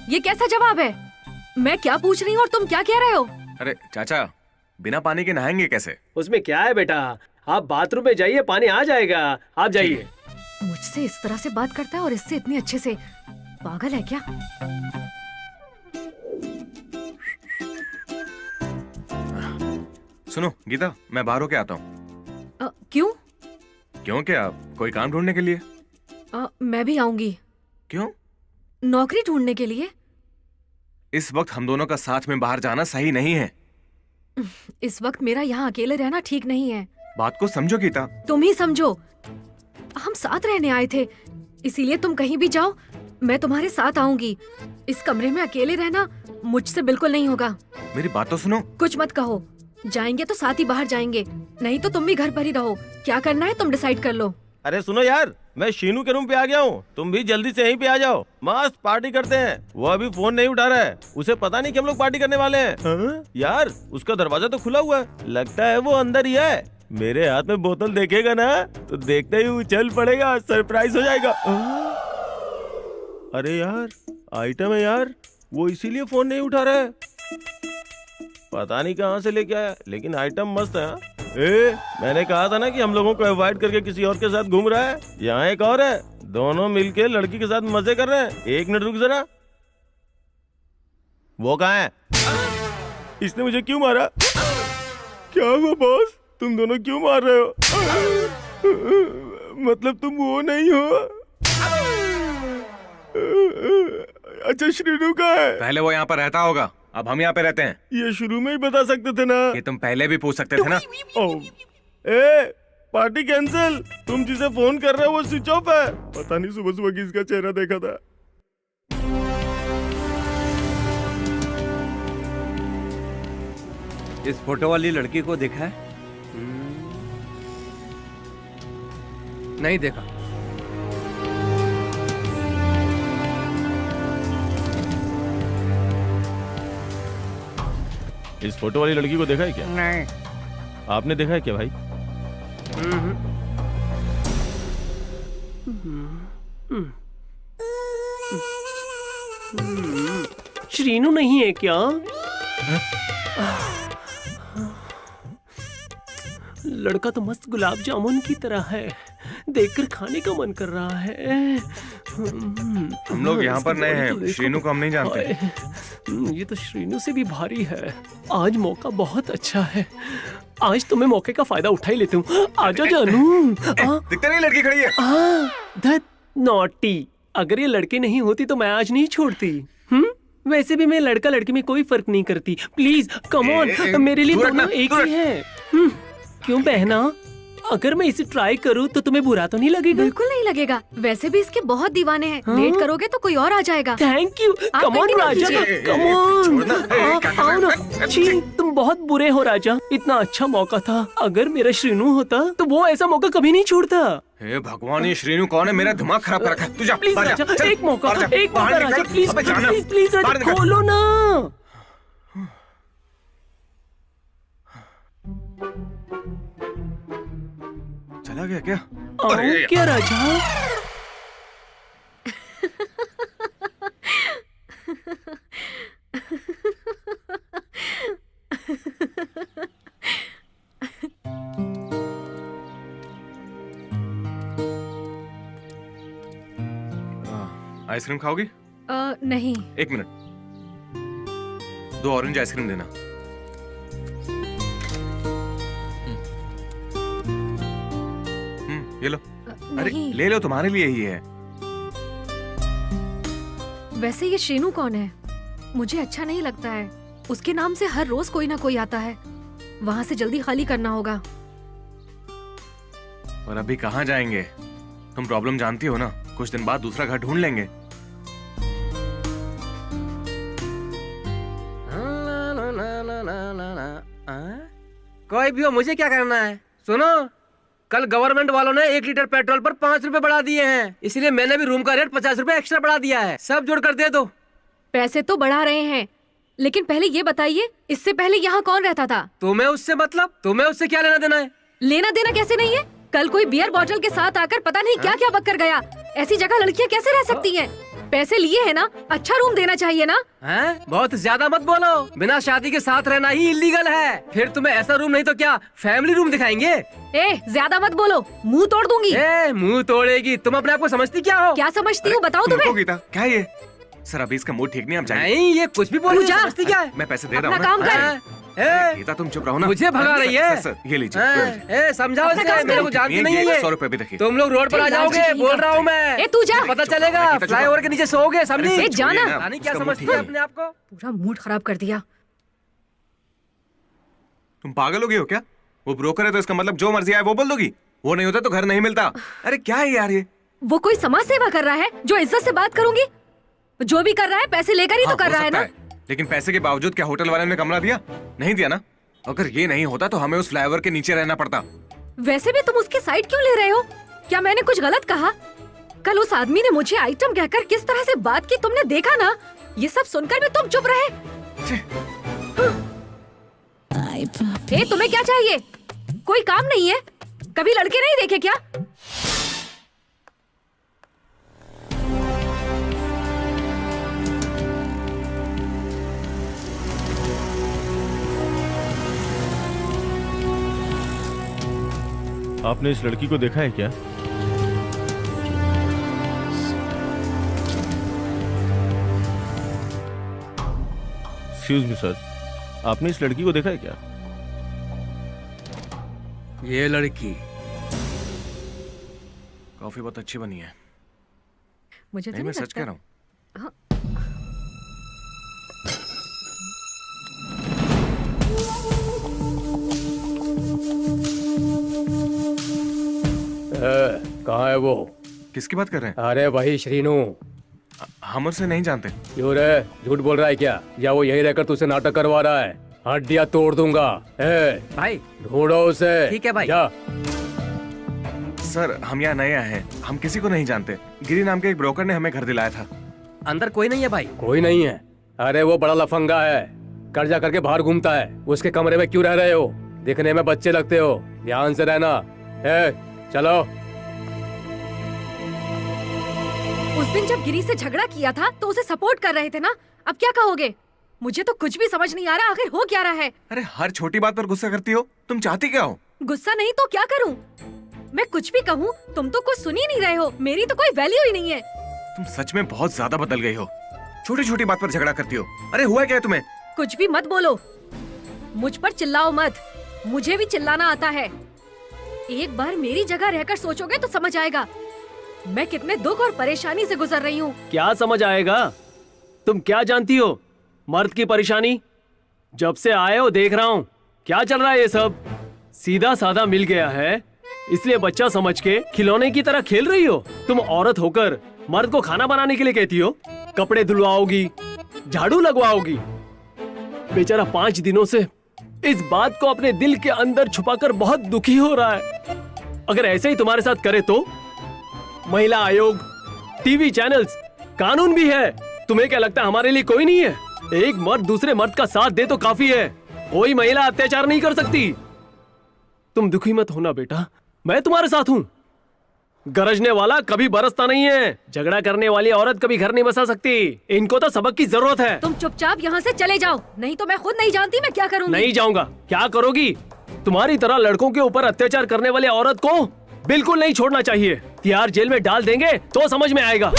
ये कैसा जवाब है? मैं क्या पूछ रही हूँ और तुम क्या कह रहे हो? अरे चाचा, बिना पानी के नहाएंगे कैसे? उसमें क्या है बेटा, आप बाथरूम में जाइए, पानी आ जाएगा, आप जाइए। मुझसे इस तरह से बात करता है और इससे इतने अच्छे से। पागल है क्या? सुनो गीता, मैं बाहर होके आता हूँ। क्यों? क्यों क्या? कोई काम ढूंढने के लिए। मैं भी आऊंगी। क्यों? नौकरी ढूंढने के लिए। इस वक्त हम दोनों का साथ में बाहर जाना सही नहीं है। इस वक्त मेरा यहाँ अकेले रहना ठीक नहीं है। बात को समझो गीता। तुम ही समझो। हम साथ रहने आए थे, इसीलिए तुम कहीं भी जाओ मैं तुम्हारे साथ आऊंगी। इस कमरे में अकेले रहना मुझसे बिल्कुल नहीं होगा। मेरी बात तो सुनो। कुछ मत कहो। जाएंगे तो साथ ही बाहर जाएंगे, नहीं तो तुम भी घर पर ही रहो। क्या करना है तुम डिसाइड कर लो। अरे सुनो यार, मैं शीनू के रूम पे आ गया हूँ, तुम भी जल्दी से यहीं पे आ जाओ। मस्त पार्टी करते हैं। वो अभी फोन नहीं उठा रहा है, उसे पता नहीं कि हम लोग पार्टी करने वाले हैं। हाँ? यार उसका दरवाजा तो खुला हुआ है, लगता है वो अंदर ही है। मेरे हाथ में बोतल देखेगा ना तो देखते ही उछल पड़ेगा, सरप्राइज हो जाएगा। अरे यार आइटम है यार, वो इसीलिए फोन नहीं उठा रहा है। पता नहीं कहाँ से लेके आया, लेकिन आइटम मस्त है। मैंने कहा था ना कि हम लोगों को अवॉइड करके किसी और के साथ घूम रहा है। यहाँ एक और है, दोनों मिलके लड़की के साथ मजे कर रहे हैं। एक मिनट रुक जरा। वो कहाँ है? इसने मुझे क्यों मारा? क्या हुआ बॉस, तुम दोनों क्यों मार रहे हो? मतलब तुम वो नहीं हो? अच्छा श्रीनू कहाँ है? पहले वो यहाँ पर रहता होगा, अब हम यहाँ पे रहते हैं। ये शुरू में ही बता सकते थे ना। ये तुम पहले भी पूछ सकते थे ना। Party cancel. तुम जिसे फोन कर रहे हो वो स्विच ऑफ है। पता नहीं सुबह सुबह किसका चेहरा देखा था। इस फोटो वाली लड़की को देखा है? नहीं देखा। इस फोटो वाली लड़की को देखा है क्या? नहीं। आपने देखा है क्या भाई? श्रीनू नहीं है क्या? लड़का तो मस्त गुलाब जामुन की तरह है, देखकर खाने का मन कर रहा है। हम लोग यहाँ पर नए हैं, श्रीनू को हम नहीं जानते। ये तो श्रीनू से भी भारी है। आज मौका बहुत अच्छा है, आज तो मैं मौके का फायदा उठा ही लेती हूँ। आजा जानू। दिखता नहीं लड़की खड़ी है। धत नॉटी, अगर ये लड़के नहीं होती तो मैं आज नहीं छोड़ती। वैसे भी मैं लड़का लड़की में कोई फर्क नहीं करती। प्लीज कम ऑन, मेरे लिए दोनों एक ही है। क्यों बहना, अगर मैं इसे ट्राई करूँ तो तुम्हें बुरा तो नहीं लगेगा? बिल्कुल नहीं लगेगा। वैसे भी इसके बहुत दीवाने हैं। लेट करोगे तो कोई और आ जाएगा। Thank you. Come on Raja, come on. आओ ना। छी, तुम बहुत बुरे हो राजा। इतना अच्छा मौका था, अगर मेरा श्रीनू होता तो वो ऐसा मौका कभी नहीं छोड़ता। हे भगवान, ये श्रीनू कौन है? मेरा दिमाग खराब कर रखा है। तू जा, प्लीज बाहर जा, राजा, चल, एक मौका बाहर जा, राजा, प्लीज अबे जाना। प्लीज प्लीज बाहर राजा, निकल। खोलो ना। चला गया क्या? आओ क्या राजा? आइसक्रीम खाओगी? नहीं। एक मिनट, 2 ऑरेंज आइसक्रीम देना। ये लो। अरे नहीं। ले लो, तुम्हारे लिए ही है। वैसे ये श्रीनू कौन है? मुझे अच्छा नहीं लगता है। उसके नाम से हर रोज कोई ना कोई आता है। वहाँ से जल्दी खाली करना होगा। और अभी कहाँ जाएंगे? तुम प्रॉब्लम जानती हो ना, कुछ दिन बाद दूसरा घर ढूंढ लेंगे। कोई भी हो, मुझे क्या करना है? सुनो, कल गवर्नमेंट वालों ने 1 लीटर पेट्रोल पर 5 रुपए बढ़ा दिए हैं, इसलिए मैंने भी रूम का रेट 50 रुपए एक्स्ट्रा बढ़ा दिया है। सब जोड़कर दे दो। पैसे तो बढ़ा रहे हैं, लेकिन पहले ये बताइए, इससे पहले यहाँ कौन रहता था? तुम्हें उससे मतलब? तुम्हें उससे क्या लेना देना है? लेना देना कैसे नहीं है? कल कोई बियर बॉटल के साथ आकर पता नहीं क्या क्या बककर गया। ऐसी जगह लड़कियाँ कैसे रह सकती हैं? पैसे लिए है ना, अच्छा रूम देना चाहिए ना। हैं? बहुत ज्यादा मत बोलो, बिना शादी के साथ रहना ही इलीगल है। फिर तुम्हें ऐसा रूम नहीं तो क्या फैमिली रूम दिखाएंगे? ज्यादा मत बोलो, मुंह तोड़ दूंगी। मुंह तोड़ेगी? तुम अपने आप को समझती क्या हो? क्या समझती हूँ बताओ तुम्हें? गीता, क्या ये? सर अभी इसका मूड ठीक नहीं, हम जाएंगे। नहीं, ये कुछ भी बोलो, समझती क्या है? मैं पैसे दे रहा हूँ। अपना काम कर। गीता तुम चुप रहो ना। मुझे भगा रही है। सर, ये लीजिए। समझाओ इसे, मेरे को जानती नहीं है ये। 100 रुपए भी देखिए। तुम लोग रोड पर आ जाओगे, बोल रहा हूँ मैं। ए तू जा। पता चलेगा, फ्लाईओवर के नीचे सोओगे, समझी? ए, जाना। रानी क्या समझती है अपने आप को? पूरा मूड खराब कर दिया। तुम पागल हो गए हो क्या? वो ब्रोकर है तो इसका मतलब जो मर्जी आए वो बोल दोगी? वो नहीं होता तो घर नहीं मिलता। अरे क्या है यार ये? वो कोई समाज सेवा कर रहा है जो इज्जत से बात करूंगी? जो भी कर रहा है पैसे लेकर ही तो कर रहा है ना। लेकिन पैसे के बावजूद क्या होटल वाले ने कमरा दिया? नहीं दिया ना। अगर ये नहीं होता तो हमें उस फ्लाईओवर के नीचे रहना पड़ता। वैसे भी तुम उसकी साइड क्यों ले रहे हो? क्या मैंने कुछ गलत कहा? कल उस आदमी ने मुझे आइटम कहकर किस तरह से बात की तुमने देखा ना। ये सब सुनकर भी तुम चुप रहे। ए, तुम्हें क्या चाहिए? कोई काम नहीं है? कभी लड़के नहीं देखे क्या? आपने इस लड़की को देखा है क्या? एक्सक्यूज मी सर, आपने इस लड़की को देखा है क्या? ये लड़की कॉफी बहुत अच्छी बनी है। मुझे नहीं, मैं सच कह रहा हूँ। कहाँ है वो? किसकी बात कर रहे हैं? अरे वही श्रीनू। हम उससे नहीं जानते। क्यों रे, झूठ बोल रहा है क्या? या वो यही रहकर तुझसे नाटक करवा रहा है? हड्डियां तोड़ दूंगा। भाई ढूंढो उसे। ठीक है भाई। जा। सर हम यहाँ नए आए हैं, हम किसी को नहीं जानते। गिरी नाम के एक ब्रोकर ने हमें घर दिलाया था। अंदर कोई नहीं है भाई? कोई नहीं है। अरे वो बड़ा लफंगा है, कर्जा करके बाहर घूमता है। उसके कमरे में क्यों रह रहे हो? दिखने में बच्चे लगते हो, ध्यान से रहना। चलो। उस दिन जब गिरी से झगड़ा किया था तो उसे सपोर्ट कर रहे थे ना। अब क्या कहोगे? मुझे तो कुछ भी समझ नहीं आ रहा, आखिर हो क्या रहा है? अरे हर छोटी बात पर गुस्सा करती हो, तुम चाहती क्या हो? गुस्सा नहीं तो क्या करूं? मैं कुछ भी कहूं तुम तो कुछ सुन ही नहीं रहे हो। मेरी तो कोई वैल्यू ही नहीं है। तुम सच में बहुत ज्यादा बदल गई हो। छोटी छोटी बात पर झगड़ा करती हो। अरे हुआ क्या है तुम्हें? कुछ भी मत बोलो, मुझ पर चिल्लाओ मत। मुझे भी चिल्लाना आता है। एक बार मेरी जगह रहकर सोचोगे तो समझ आएगा मैं कितने दुख और परेशानी से गुजर रही हूँ। क्या समझ आएगा? तुम क्या जानती हो मर्द की परेशानी? जब से आए हो देख रहा हूँ क्या चल रहा है। ये सब सीधा साधा मिल गया है, इसलिए बच्चा समझ के खिलौने की तरह खेल रही हो। तुम औरत होकर मर्द को खाना बनाने के लिए कहती हो, कपड़े धुलवाओगी, झाड़ू लगवाओगी। बेचारा 5 दिनों से इस बात को अपने दिल के अंदर छुपाकर बहुत दुखी हो रहा है। अगर ऐसे ही तुम्हारे साथ करे तो महिला आयोग, टीवी चैनल्स, कानून भी है। तुम्हें क्या लगता है हमारे लिए कोई नहीं है? एक मर्द दूसरे मर्द का साथ दे तो काफी है, कोई महिला अत्याचार नहीं कर सकती। तुम दुखी मत होना बेटा, मैं तुम्हारे साथ हूँ। गरजने वाला कभी बरसता नहीं है, झगड़ा करने वाली औरत कभी घर नहीं बसा सकती। इनको तो सबक की जरूरत है। तुम चुपचाप यहाँ से चले जाओ, नहीं तो मैं खुद नहीं जानती मैं क्या करूँगी। नहीं जाऊंगा। क्या करोगी? तुम्हारी तरह लड़कों के ऊपर अत्याचार करने वाले औरत को बिल्कुल नहीं छोड़ना चाहिए। तिहाड़ जेल में डाल देंगे तो समझ में आएगा।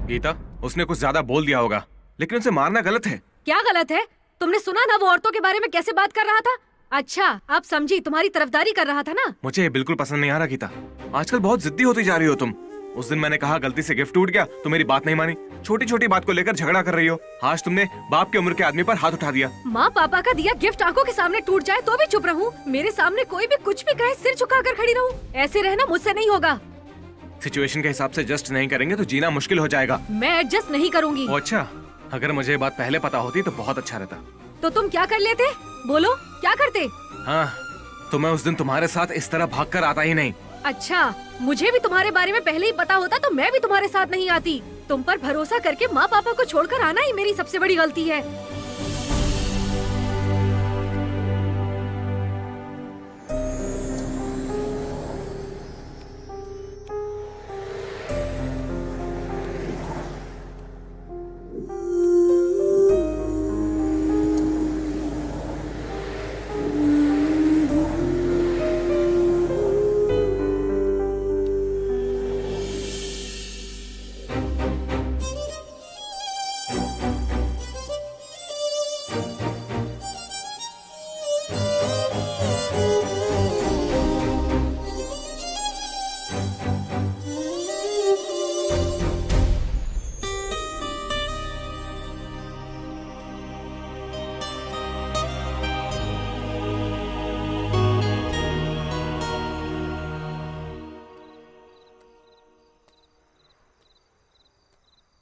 गीता, उसने कुछ ज्यादा बोल दिया होगा, लेकिन उसे मारना गलत है। क्या गलत है? तुमने सुना ना वो औरतों के बारे में कैसे बात कर रहा था? अच्छा, आप समझी, तुम्हारी तरफदारी कर रहा था ना। मुझे ये बिल्कुल पसंद नहीं आ रहा गीता। आजकल बहुत जिद्दी होती जा रही हो तुम। उस दिन मैंने कहा गलती से गिफ्ट टूट गया तो मेरी बात नहीं मानी। छोटी छोटी बात को लेकर झगड़ा कर रही हो। आज तुमने बाप की उम्र के आदमी पर हाथ उठा दिया। माँ पापा का दिया गिफ्ट आंखों के सामने टूट जाए तो भी चुप रहूं? मेरे सामने कोई भी कुछ भी कहे सिर झुकाकर खड़ी रहूं? ऐसे रहना मुझसे नहीं होगा। सिचुएशन के हिसाब से एडजस्ट नहीं करेंगे तो जीना मुश्किल हो जाएगा। मैं एडजस्ट नहीं करूंगी। अच्छा, अगर मुझे ये बात पहले पता होती तो बहुत अच्छा रहता। तो तुम क्या कर लेते? बोलो, क्या करते? हाँ, तो मैं उस दिन तुम्हारे साथ इस तरह भागकर आता ही नहीं। अच्छा, मुझे भी तुम्हारे बारे में पहले ही पता होता तो मैं भी तुम्हारे साथ नहीं आती। तुम पर भरोसा करके माँ पापा को छोड़कर आना ही मेरी सबसे बड़ी गलती है।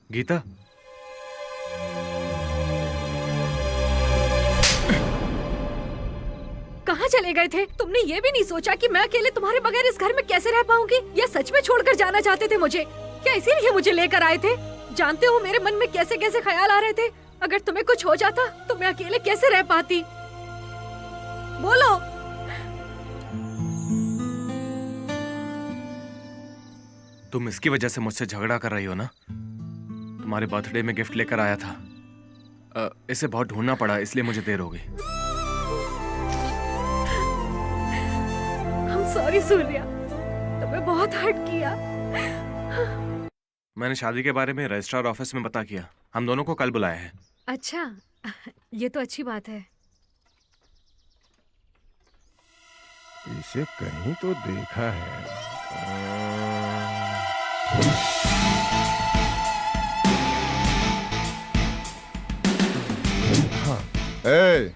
गीता, कहाँ चले गए थे? तुमने ये भी नहीं सोचा कि मैं अकेले तुम्हारे बगैर इस घर में कैसे रह पाऊंगी? या सच में छोड़कर जाना चाहते थे मुझे? क्या इसीलिए मुझे लेकर आए थे? जानते हो मेरे मन में कैसे कैसे ख्याल आ रहे थे। अगर तुम्हें कुछ हो जाता तो मैं अकेले कैसे रह पाती? बोलो। तुम इसकी वजह से मुझसे झगड़ा कर रही हो ना? तुम्हारे बर्थडे में गिफ्ट लेकर आया था, इसे बहुत ढूंढना पड़ा, इसलिए मुझे देर हो गई। सॉरी सूर्या, तुम्हें बहुत हर्ट किया। मैंने शादी के बारे में रजिस्ट्रार ऑफिस में पता किया, हम दोनों को कल बुलाया है। अच्छा, ये तो अच्छी बात है। इसे कहीं तो देखा है। हाँ। ए!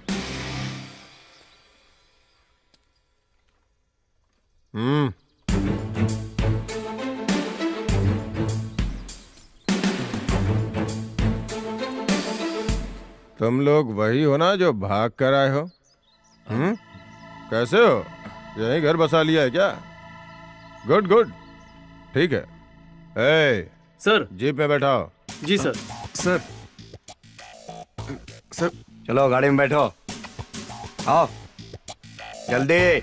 तुम लोग वही हो ना जो भाग कर आए हो? कैसे हो? यहीं घर बसा लिया है क्या? गुड गुड, ठीक है। ए, सर। जीप में बैठाओ। जी सर। Sir, sir. चलो गाड़ी में बैठो, आओ जल्दी।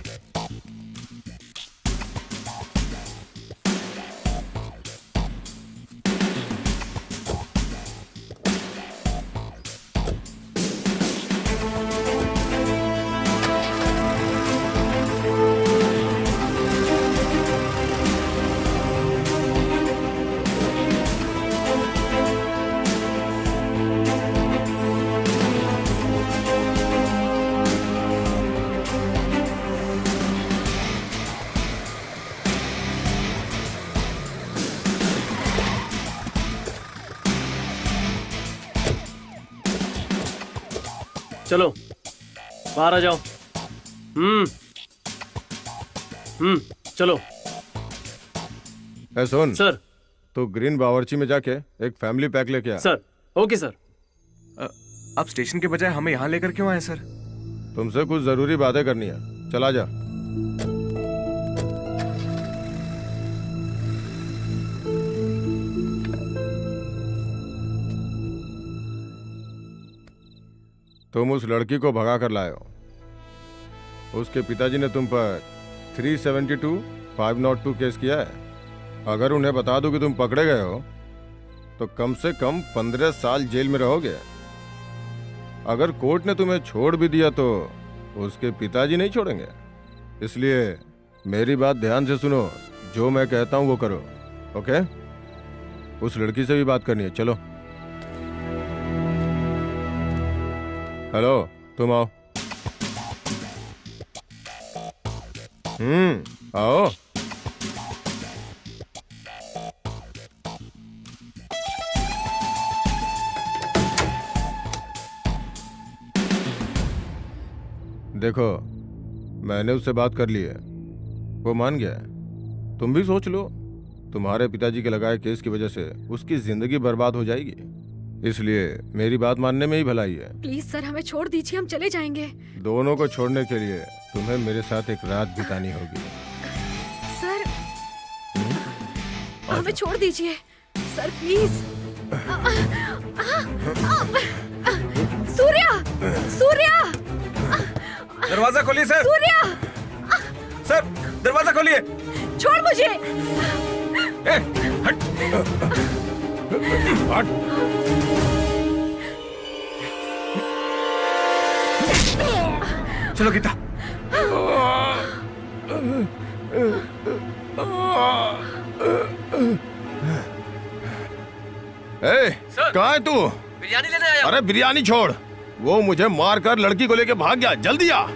चलो बाहर आ जाओ। चलो। ए सुन सर। तो ग्रीन बावर्ची में जाके एक फैमिली पैक लेके आ। सर। Okay sir. आप स्टेशन के बजाय हमें यहाँ लेकर क्यों आए सर? तुमसे कुछ जरूरी बातें करनी है, चला जा। तुम उस लड़की को भगा कर लाए हो। उसके पिताजी ने तुम पर 372, 502 केस किया है। अगर उन्हें बता दो कि तुम पकड़े गए हो तो कम से कम 15 साल जेल में रहोगे। अगर कोर्ट ने तुम्हें छोड़ भी दिया तो उसके पिताजी नहीं छोड़ेंगे। इसलिए मेरी बात ध्यान से सुनो, जो मैं कहता हूं वो करो, ओके? उस लड़की से भी बात करनी है, चलो। हेलो, तुम आओ। आओ। देखो, मैंने उससे बात कर ली है, वो मान गया है। तुम भी सोच लो, तुम्हारे पिताजी के लगाए केस की वजह से उसकी जिंदगी बर्बाद हो जाएगी। इसलिए मेरी बात मानने में ही भलाई है। प्लीज सर, हमें छोड़ दीजिए, हम चले जाएंगे। दोनों को छोड़ने के लिए तुम्हें मेरे साथ एक रात बितानी होगी। सर, हमें छोड़ दीजिए सर, प्लीज। सूर्या, सूर्या, दरवाजा खोलिए सर। सूर्या, सर दरवाजा खोलिए। छोड़ मुझे। हट। हट। चलो गीता। कहाँ है तू? बिरयानी लेने आया। अरे बिरयानी छोड़, वो मुझे मारकर लड़की को लेके भाग गया। जल्दी आ।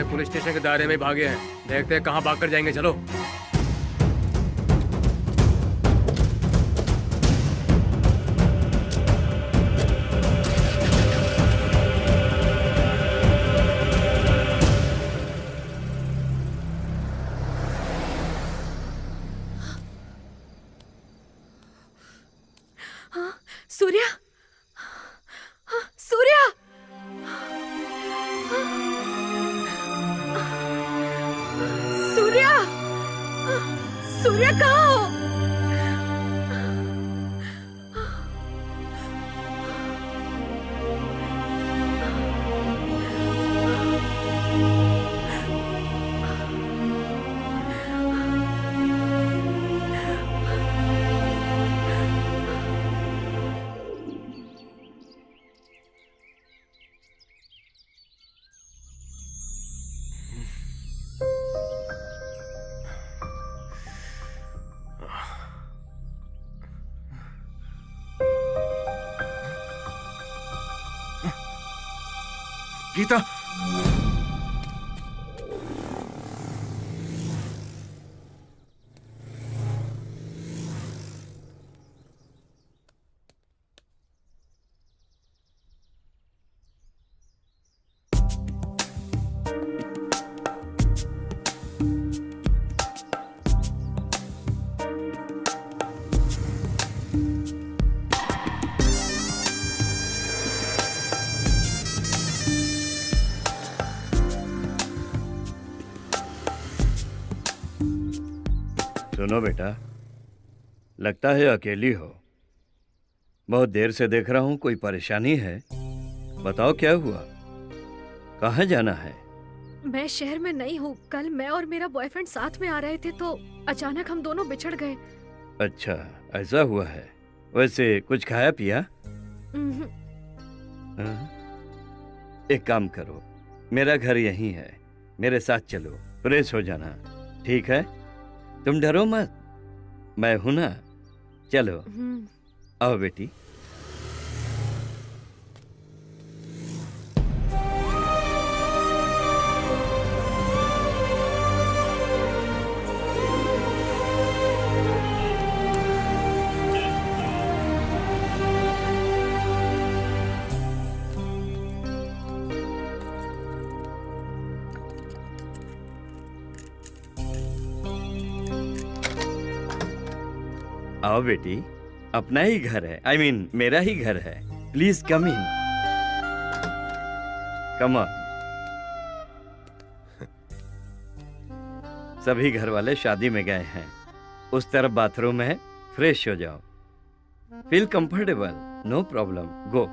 हमारे पुलिस स्टेशन के दायरे में भागे हैं। देखते हैं कहाँ भाग कर जाएंगे। चलो। सूर्या, सूर्या, सूर्या, सूर्या कहाँ हो? गीता, सुनो बेटा, लगता है अकेली हो। बहुत देर से देख रहा हूँ, कोई परेशानी है? बताओ क्या हुआ, कहाँ जाना है? मैं शहर में नहीं हूँ। कल मैं और मेरा बॉयफ्रेंड साथ में आ रहे थे तो अचानक हम दोनों बिछड़ गए। अच्छा, ऐसा हुआ है। वैसे कुछ खाया पिया? हाँ? एक काम करो, मेरा घर यहीं है, मेरे साथ चलो, फ्रेश हो जाना, ठीक है? तुम डरो मत, मैं हूं ना। चलो आओ बेटी। आओ बेटी, अपना ही घर है, I mean, मेरा ही घर है। Please come in, come on. सभी घर वाले शादी में गए हैं, उस तरफ बाथरूम है, फ्रेश हो जाओ, feel comfortable, no problem, go.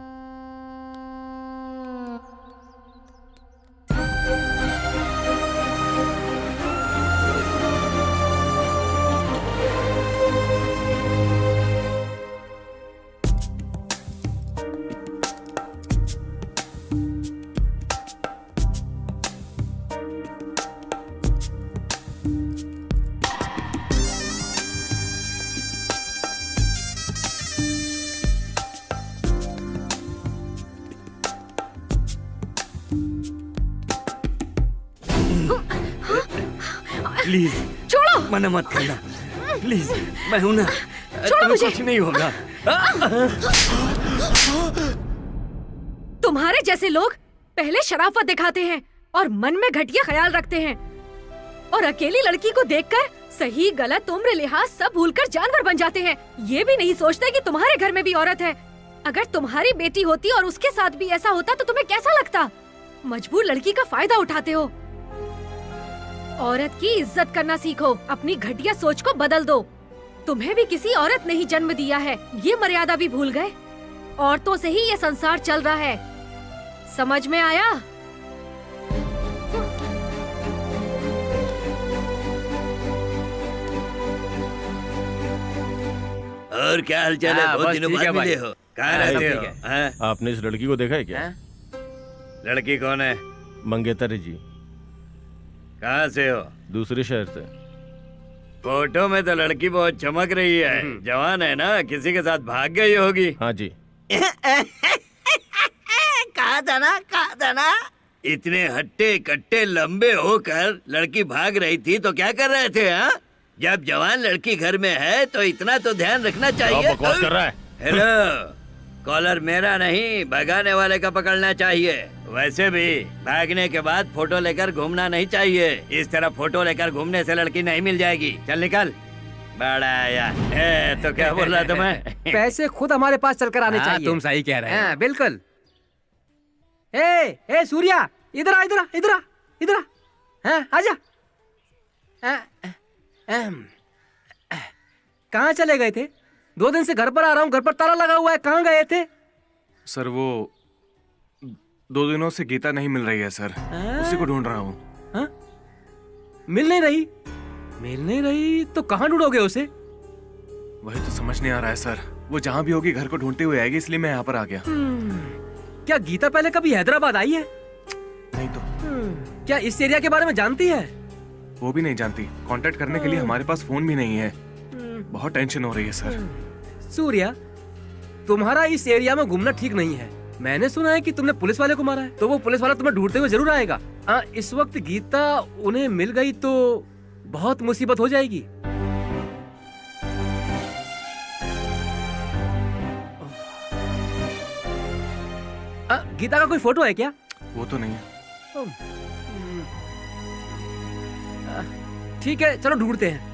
Please छोड़ो, मना मत करना, प्लीज, मैं हूं ना, छोड़ो तुम्हें मुझे। कुछ नहीं होगा। तुम्हारे जैसे लोग पहले शराफत दिखाते हैं और मन में घटिया ख्याल रखते हैं, और अकेली लड़की को देखकर सही गलत उम्र लिहाज सब भूलकर जानवर बन जाते हैं। ये भी नहीं सोचते कि तुम्हारे घर में भी औरत है। अगर तुम्हारी बेटी होती और उसके साथ भी ऐसा होता तो तुम्हें कैसा लगता? मजबूर लड़की का फायदा उठाते हो। औरत की इज्जत करना सीखो, अपनी घटिया सोच को बदल दो। तुम्हें भी किसी औरत ने ही जन्म दिया है, ये मर्यादा भी भूल गए। औरतों से ही ये संसार चल रहा है, समझ में आया? और क्या हाल चाल है? हाँ, बहुत बस दिनों ठीक बाद है मिले भाई। हो, कहाँ हाँ, रहते सब हो? ठीक हाँ? आपने इस लड़की को देखा है क्या? लड़की कौन है? मंगेतर जी, कहाँ से हो? दूसरे शहर से। फोटो में तो लड़की बहुत चमक रही है, जवान है ना, किसी के साथ भाग गई होगी। हाँ जी। कहा था ना, कहा था ना। इतने हट्टे कट्टे लंबे होकर लड़की भाग रही थी तो क्या कर रहे थे? हाँ, जब जवान लड़की घर में है तो इतना तो ध्यान रखना चाहिए। बकवास कर रहा है। हेलो, कॉलर मेरा नहीं, भगाने वाले का पकड़ना चाहिए। वैसे भी भागने के बाद फोटो लेकर घूमना नहीं चाहिए। इस तरह फोटो लेकर घूमने से लड़की नहीं मिल जाएगी। चल निकल। बड़ा आया। तो क्या बोल रहा था मैं? पैसे खुद हमारे पास चलकर आने चाहिए। तुम सही कह रहे हो। बिल्कुल। ए सूर्या, इधर आ, इधर आ, इधर आ, इधर आ। हाँ, आजा। कहाँ चले गए थे? 2 दिन से घर पर आ रहा हूँ, घर पर ताला लगा हुआ है। कहाँ गए थे? सर वो 2 दिनों से गीता नहीं मिल रही है सर, उसी को ढूंढ रहा हूँ। मिल नहीं रही? मिल नहीं रही तो कहाँ ढूंढोगे उसे? वही तो समझ नहीं आ रहा है सर। वो जहाँ भी होगी घर को ढूंढते हुए आएगी, इसलिए मैं यहाँ पर आ गया। क्या गीता पहले कभी हैदराबाद आई है? नहीं तो। क्या इस एरिया के बारे में जानती है? वो भी नहीं जानती। कांटेक्ट करने के लिए हमारे पास फोन भी नहीं है। बहुत टेंशन हो रही है सर। सूर्या, तुम्हारा इस एरिया में घूमना ठीक नहीं है। मैंने सुना है कि तुमने पुलिस वाले को मारा है, तो वो पुलिस वाला तुम्हें ढूंढते हुए जरूर आएगा। इस वक्त गीता उन्हें मिल गई तो बहुत मुसीबत हो जाएगी। गीता का कोई फोटो है क्या? वो तो नहीं है। ठीक है, चलो ढूंढते हैं।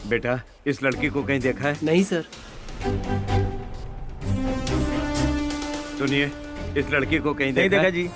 बेटा, इस लड़की को कहीं देखा है? नहीं सर। सुनिए, इस लड़की को कहीं नहीं देखा है? जी।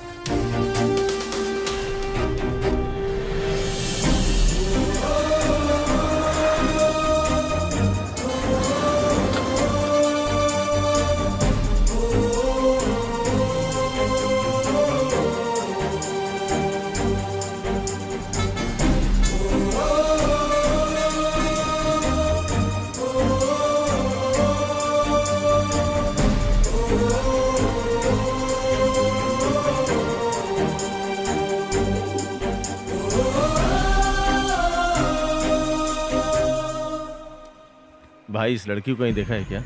भाई, इस लड़की को कहीं देखा है क्या?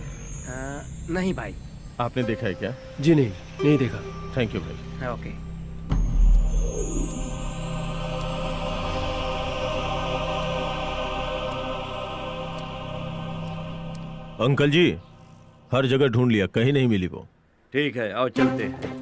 नहीं भाई। आपने देखा है क्या? जी नहीं, नहीं देखा। थैंक यू भाई। ओके। अंकल जी, हर जगह ढूंढ लिया, कहीं नहीं मिली वो। ठीक है, आओ चलते हैं।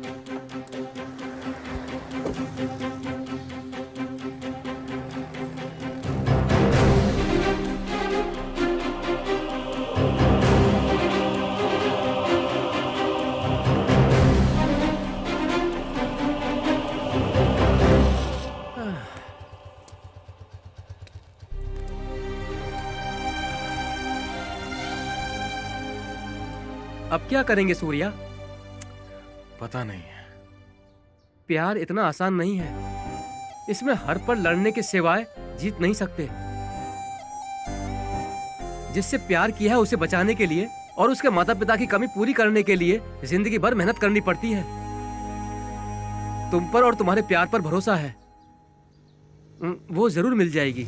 अब क्या करेंगे सूर्या? पता नहीं है। प्यार इतना आसान नहीं है। इसमें हर पल लड़ने के सिवाय जीत नहीं सकते। जिससे प्यार किया है उसे बचाने के लिए और उसके माता पिता की कमी पूरी करने के लिए जिंदगी भर मेहनत करनी पड़ती है। तुम पर और तुम्हारे प्यार पर भरोसा है, वो जरूर मिल जाएगी।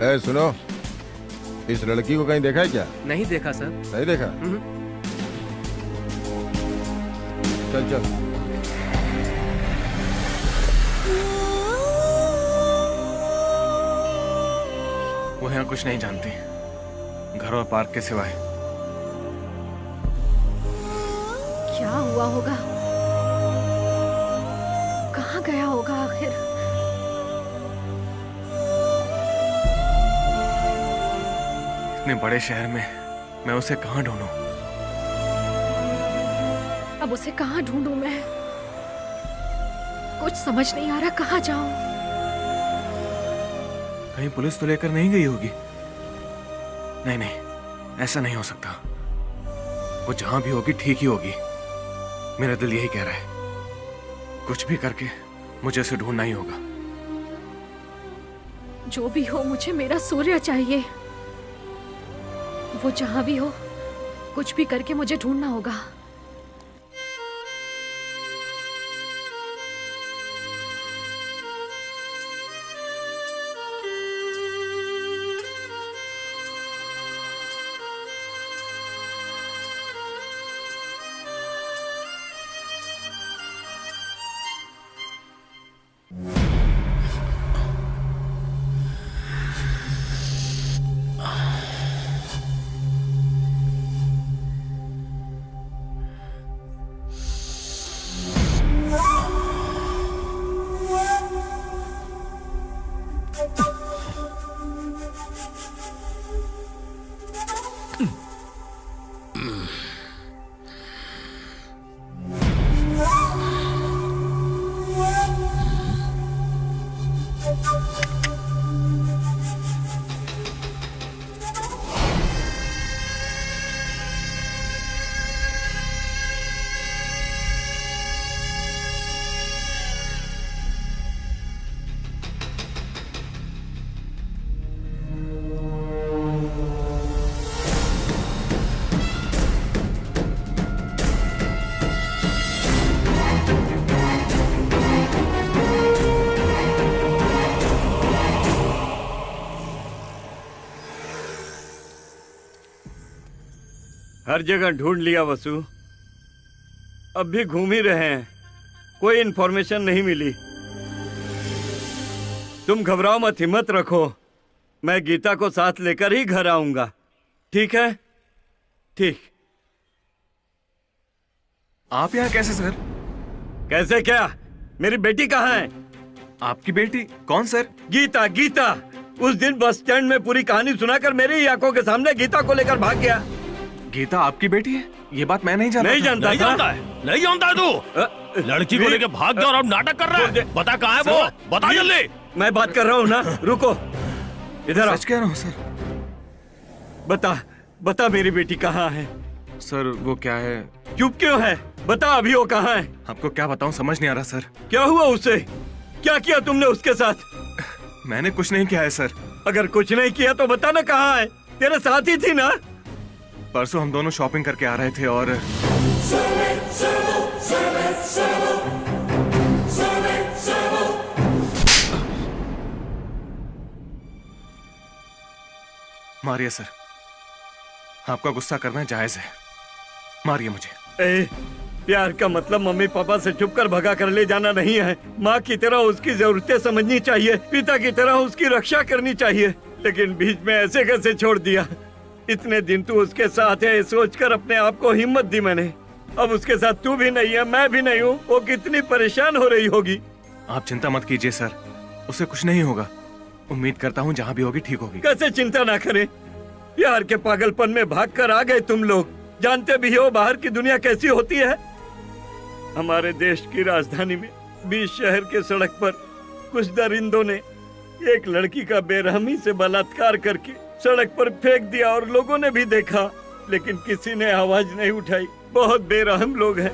ए सुनो, इस लड़की को कहीं देखा है क्या? नहीं देखा सर। नहीं देखा? चल चल। वो यहाँ कुछ नहीं जानती, घर और पार्क के सिवाय। क्या हुआ होगा? गया होगा आखिर? इतने बड़े शहर में मैं उसे कहाँ ढूंढूं? अब उसे कहाँ ढूंढूं मैं? कुछ समझ नहीं आ रहा, कहाँ जाऊं? कहीं पुलिस तो लेकर नहीं गई होगी? नहीं नहीं, ऐसा नहीं हो सकता। वो जहां भी होगी ठीक ही होगी। मेरा दिल यही कह रहा है। कुछ भी करके मुझे उसे ढूंढना ही होगा। जो भी हो, मुझे मेरा सूर्य चाहिए। वो जहां भी हो, कुछ भी करके मुझे ढूंढना होगा। हर जगह ढूंढ लिया वसु, अब भी घूम ही रहे हैं, कोई इन्फॉर्मेशन नहीं मिली। तुम घबराओ मत, हिम्मत रखो, मैं गीता को साथ लेकर ही घर आऊंगा। ठीक है? ठीक। आप यहाँ कैसे सर? कैसे क्या? मेरी बेटी कहाँ है? आपकी बेटी? कौन सर? गीता, गीता। उस दिन बस स्टैंड में पूरी कहानी सुनाकर मेरी ही आंखों के सामने गीता को लेकर भाग गया। गीता आपकी बेटी है? ये बात मैं नहीं जानता। नहीं जानता नहीं जानता है? नहीं जानता है तू? लड़की को लेके भाग गया और अब नाटक कर रहा है। बता कहाँ है वो? बता जल्दी। मैं बात कर रहा हूँ ना, रुको, इधर आओ। सच कह रहा हूँ सर। बता, बता मेरी बेटी कहाँ है? सर वो क्या है? चुप क्यों है? बता अभी वो कहाँ है? आपको क्या बताऊं, समझ नहीं आ रहा सर। क्या हुआ उसे? क्या किया तुमने उसके साथ? मैंने कुछ नहीं किया है सर। अगर कुछ नहीं किया तो बता ना कहाँ है? तेरे साथ ही थी ना? परसों हम दोनों शॉपिंग करके आ रहे थे और मारिए सर, आपका गुस्सा करना जायज है, मारिए मुझे। ए, प्यार का मतलब मम्मी पापा से छुप कर भगा कर ले जाना नहीं है। माँ की तरह उसकी जरूरतें समझनी चाहिए, पिता की तरह उसकी रक्षा करनी चाहिए। लेकिन बीच में ऐसे कैसे छोड़ दिया? इतने दिन तू उसके साथ है सोचकर अपने आप को हिम्मत दी मैंने। अब उसके साथ तू भी नहीं है, मैं भी नहीं हूँ। वो कितनी परेशान हो रही होगी। आप चिंता मत कीजिए सर, उसे कुछ नहीं होगा। उम्मीद करता हूँ जहाँ भी होगी ठीक होगी। कैसे चिंता ना करें? प्यार के पागलपन में भाग कर आ गए तुम लोग। जानते भी हो बाहर की दुनिया कैसी होती है। हमारे देश की राजधानी में बीच शहर के सड़क पर कुछ दरिंदों ने एक लड़की का बेरहमी से बलात्कार करके सड़क पर फेंक दिया और लोगों ने भी देखा, लेकिन किसी ने आवाज नहीं उठाई। बहुत बेरहम लोग हैं।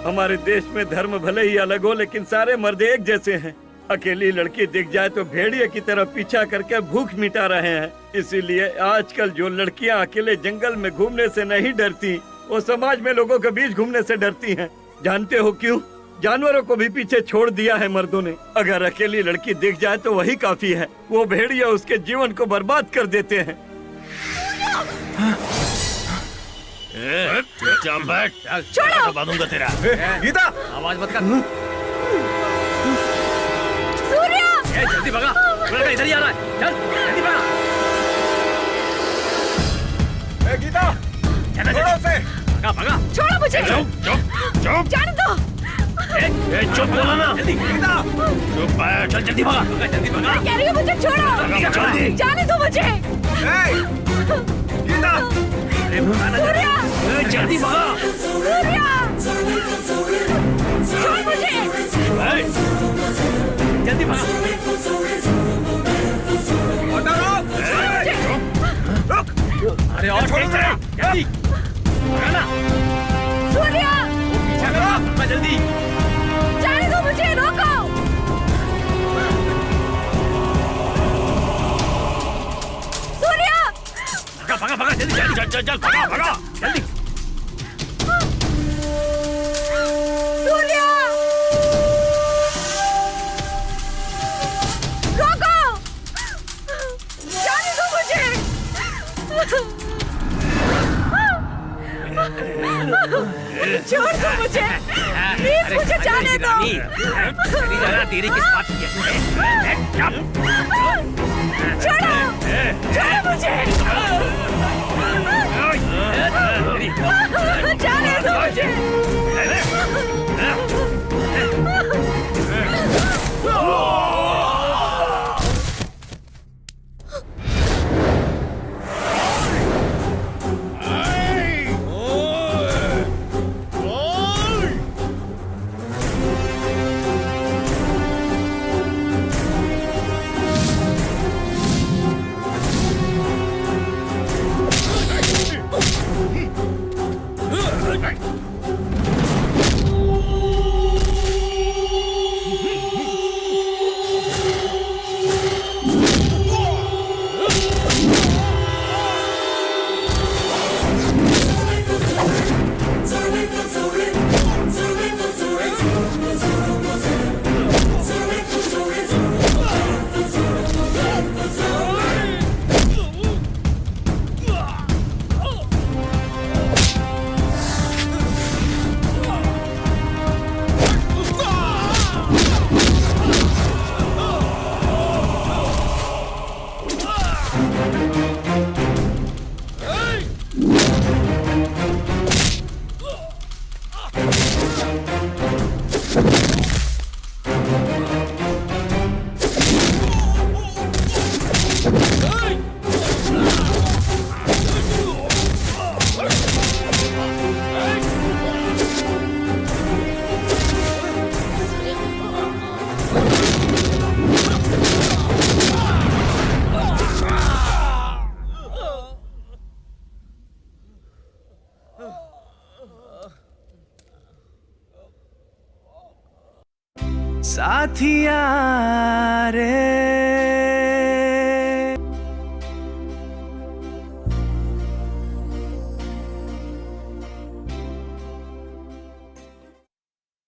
हमारे देश में धर्म भले ही अलग हो, लेकिन सारे मर्द एक जैसे हैं। अकेली लड़की दिख जाए तो भेड़िए की तरह पीछा करके भूख मिटा रहे हैं। इसीलिए आजकल जो लड़कियां अकेले जंगल में घूमने से नहीं डरती, वो समाज में लोगों के बीच घूमने से डरती हैं। जानते हो क्यों? जानवरों को भी पीछे छोड़ दिया है मर्दों ने। अगर अकेली लड़की दिख जाए तो वही काफी है। वो भेड़िया उसके जीवन को बर्बाद कर देते हैं। चुपचाप बैठ, छोड़ो। दबा दूंगा तेरा। गीता, आवाज मत कर। सूर्या, जल्दी भगा, इधर ही आ रहा है। चल जल्दी भगा। गीता, छोड़ो उसे। भगा भगा। छोड़ो मुझे। चुप चुप चुप। जाने दो। चुप बोला ना। चुप है, चल जल्दी भागा। जल्दी भागा। मैं कह रही हूँ मुझे छोड़ो। जाने दो मुझे। सूर्या, जल्दी भागा। सूर्या, छोड़ मुझे। जल्दी भागा। अरे और जल्दी भागा ना। सूर्या, पीछा करो जल्दी। जाने दो मुझे, रोको। सूर्या, भागा भागा भागा जल्दी जल्दी चल चल चल भागा भागा जल्दी। सूर्या, रोको। जाने दो मुझे। छोड़ दो मुझे, प्लीज मुझे जाने दो। तेरी जाना तेरी किस बात की है? छोड़ो, छोड़ो मुझे। जाने दो मुझे। साथिया रे